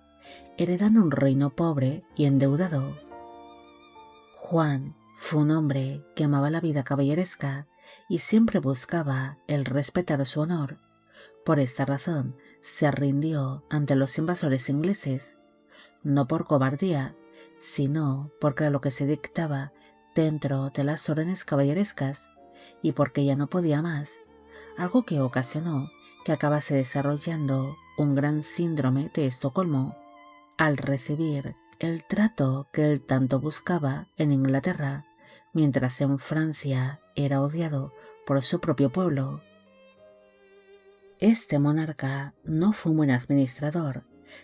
heredando un reino pobre y endeudado. Juan fue un hombre que amaba la vida caballeresca y siempre buscaba el respetar su honor. Por esta razón, se rindió ante los invasores ingleses, no por cobardía, sino porque era lo que se dictaba dentro de las órdenes caballerescas y porque ya no podía más, algo que ocasionó que acabase desarrollando un gran síndrome de Estocolmo al recibir el trato que él tanto buscaba en Inglaterra, mientras en Francia era odiado por su propio pueblo. Este monarca no fue un buen administrador,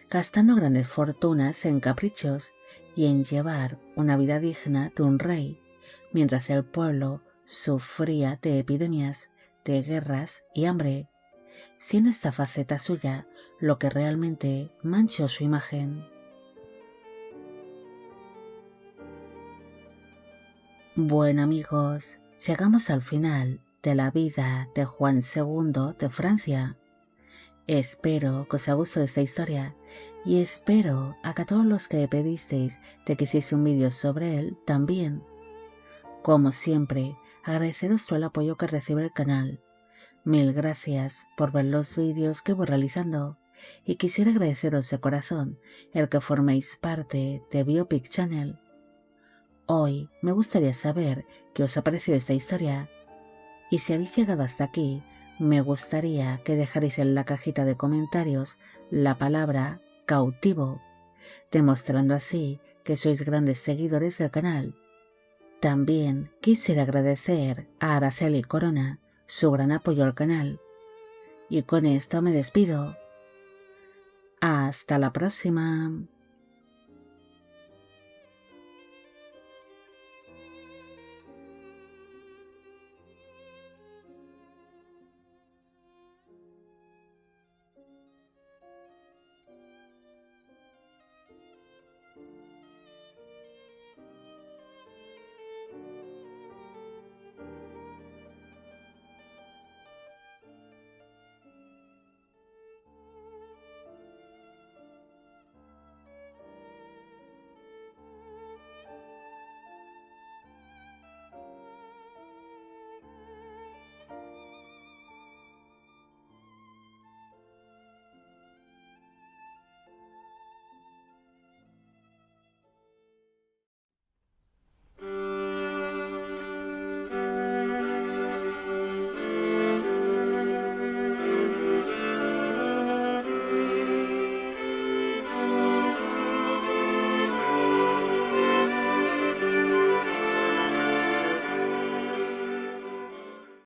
gastando grandes fortunas en caprichos y en llevar una vida digna de un rey, mientras el pueblo sufría de epidemias, de guerras y hambre, siendo esta faceta suya lo que realmente manchó su imagen. Bueno amigos, llegamos al final de la vida de Juan II de Francia. Espero que os haya gustado esta historia y espero a que todos los que me pedisteis de que hiciese un vídeo sobre él también. Como siempre, agradeceros todo el apoyo que recibe el canal. Mil gracias por ver los vídeos que voy realizando y quisiera agradeceros de corazón el que forméis parte de Biopic Channel. Hoy me gustaría saber qué os ha parecido esta historia y si habéis llegado hasta aquí, me gustaría que dejarais en la cajita de comentarios la palabra cautivo, demostrando así que sois grandes seguidores del canal. También quisiera agradecer a Araceli Corona su gran apoyo al canal. Y con esto me despido. Hasta la próxima.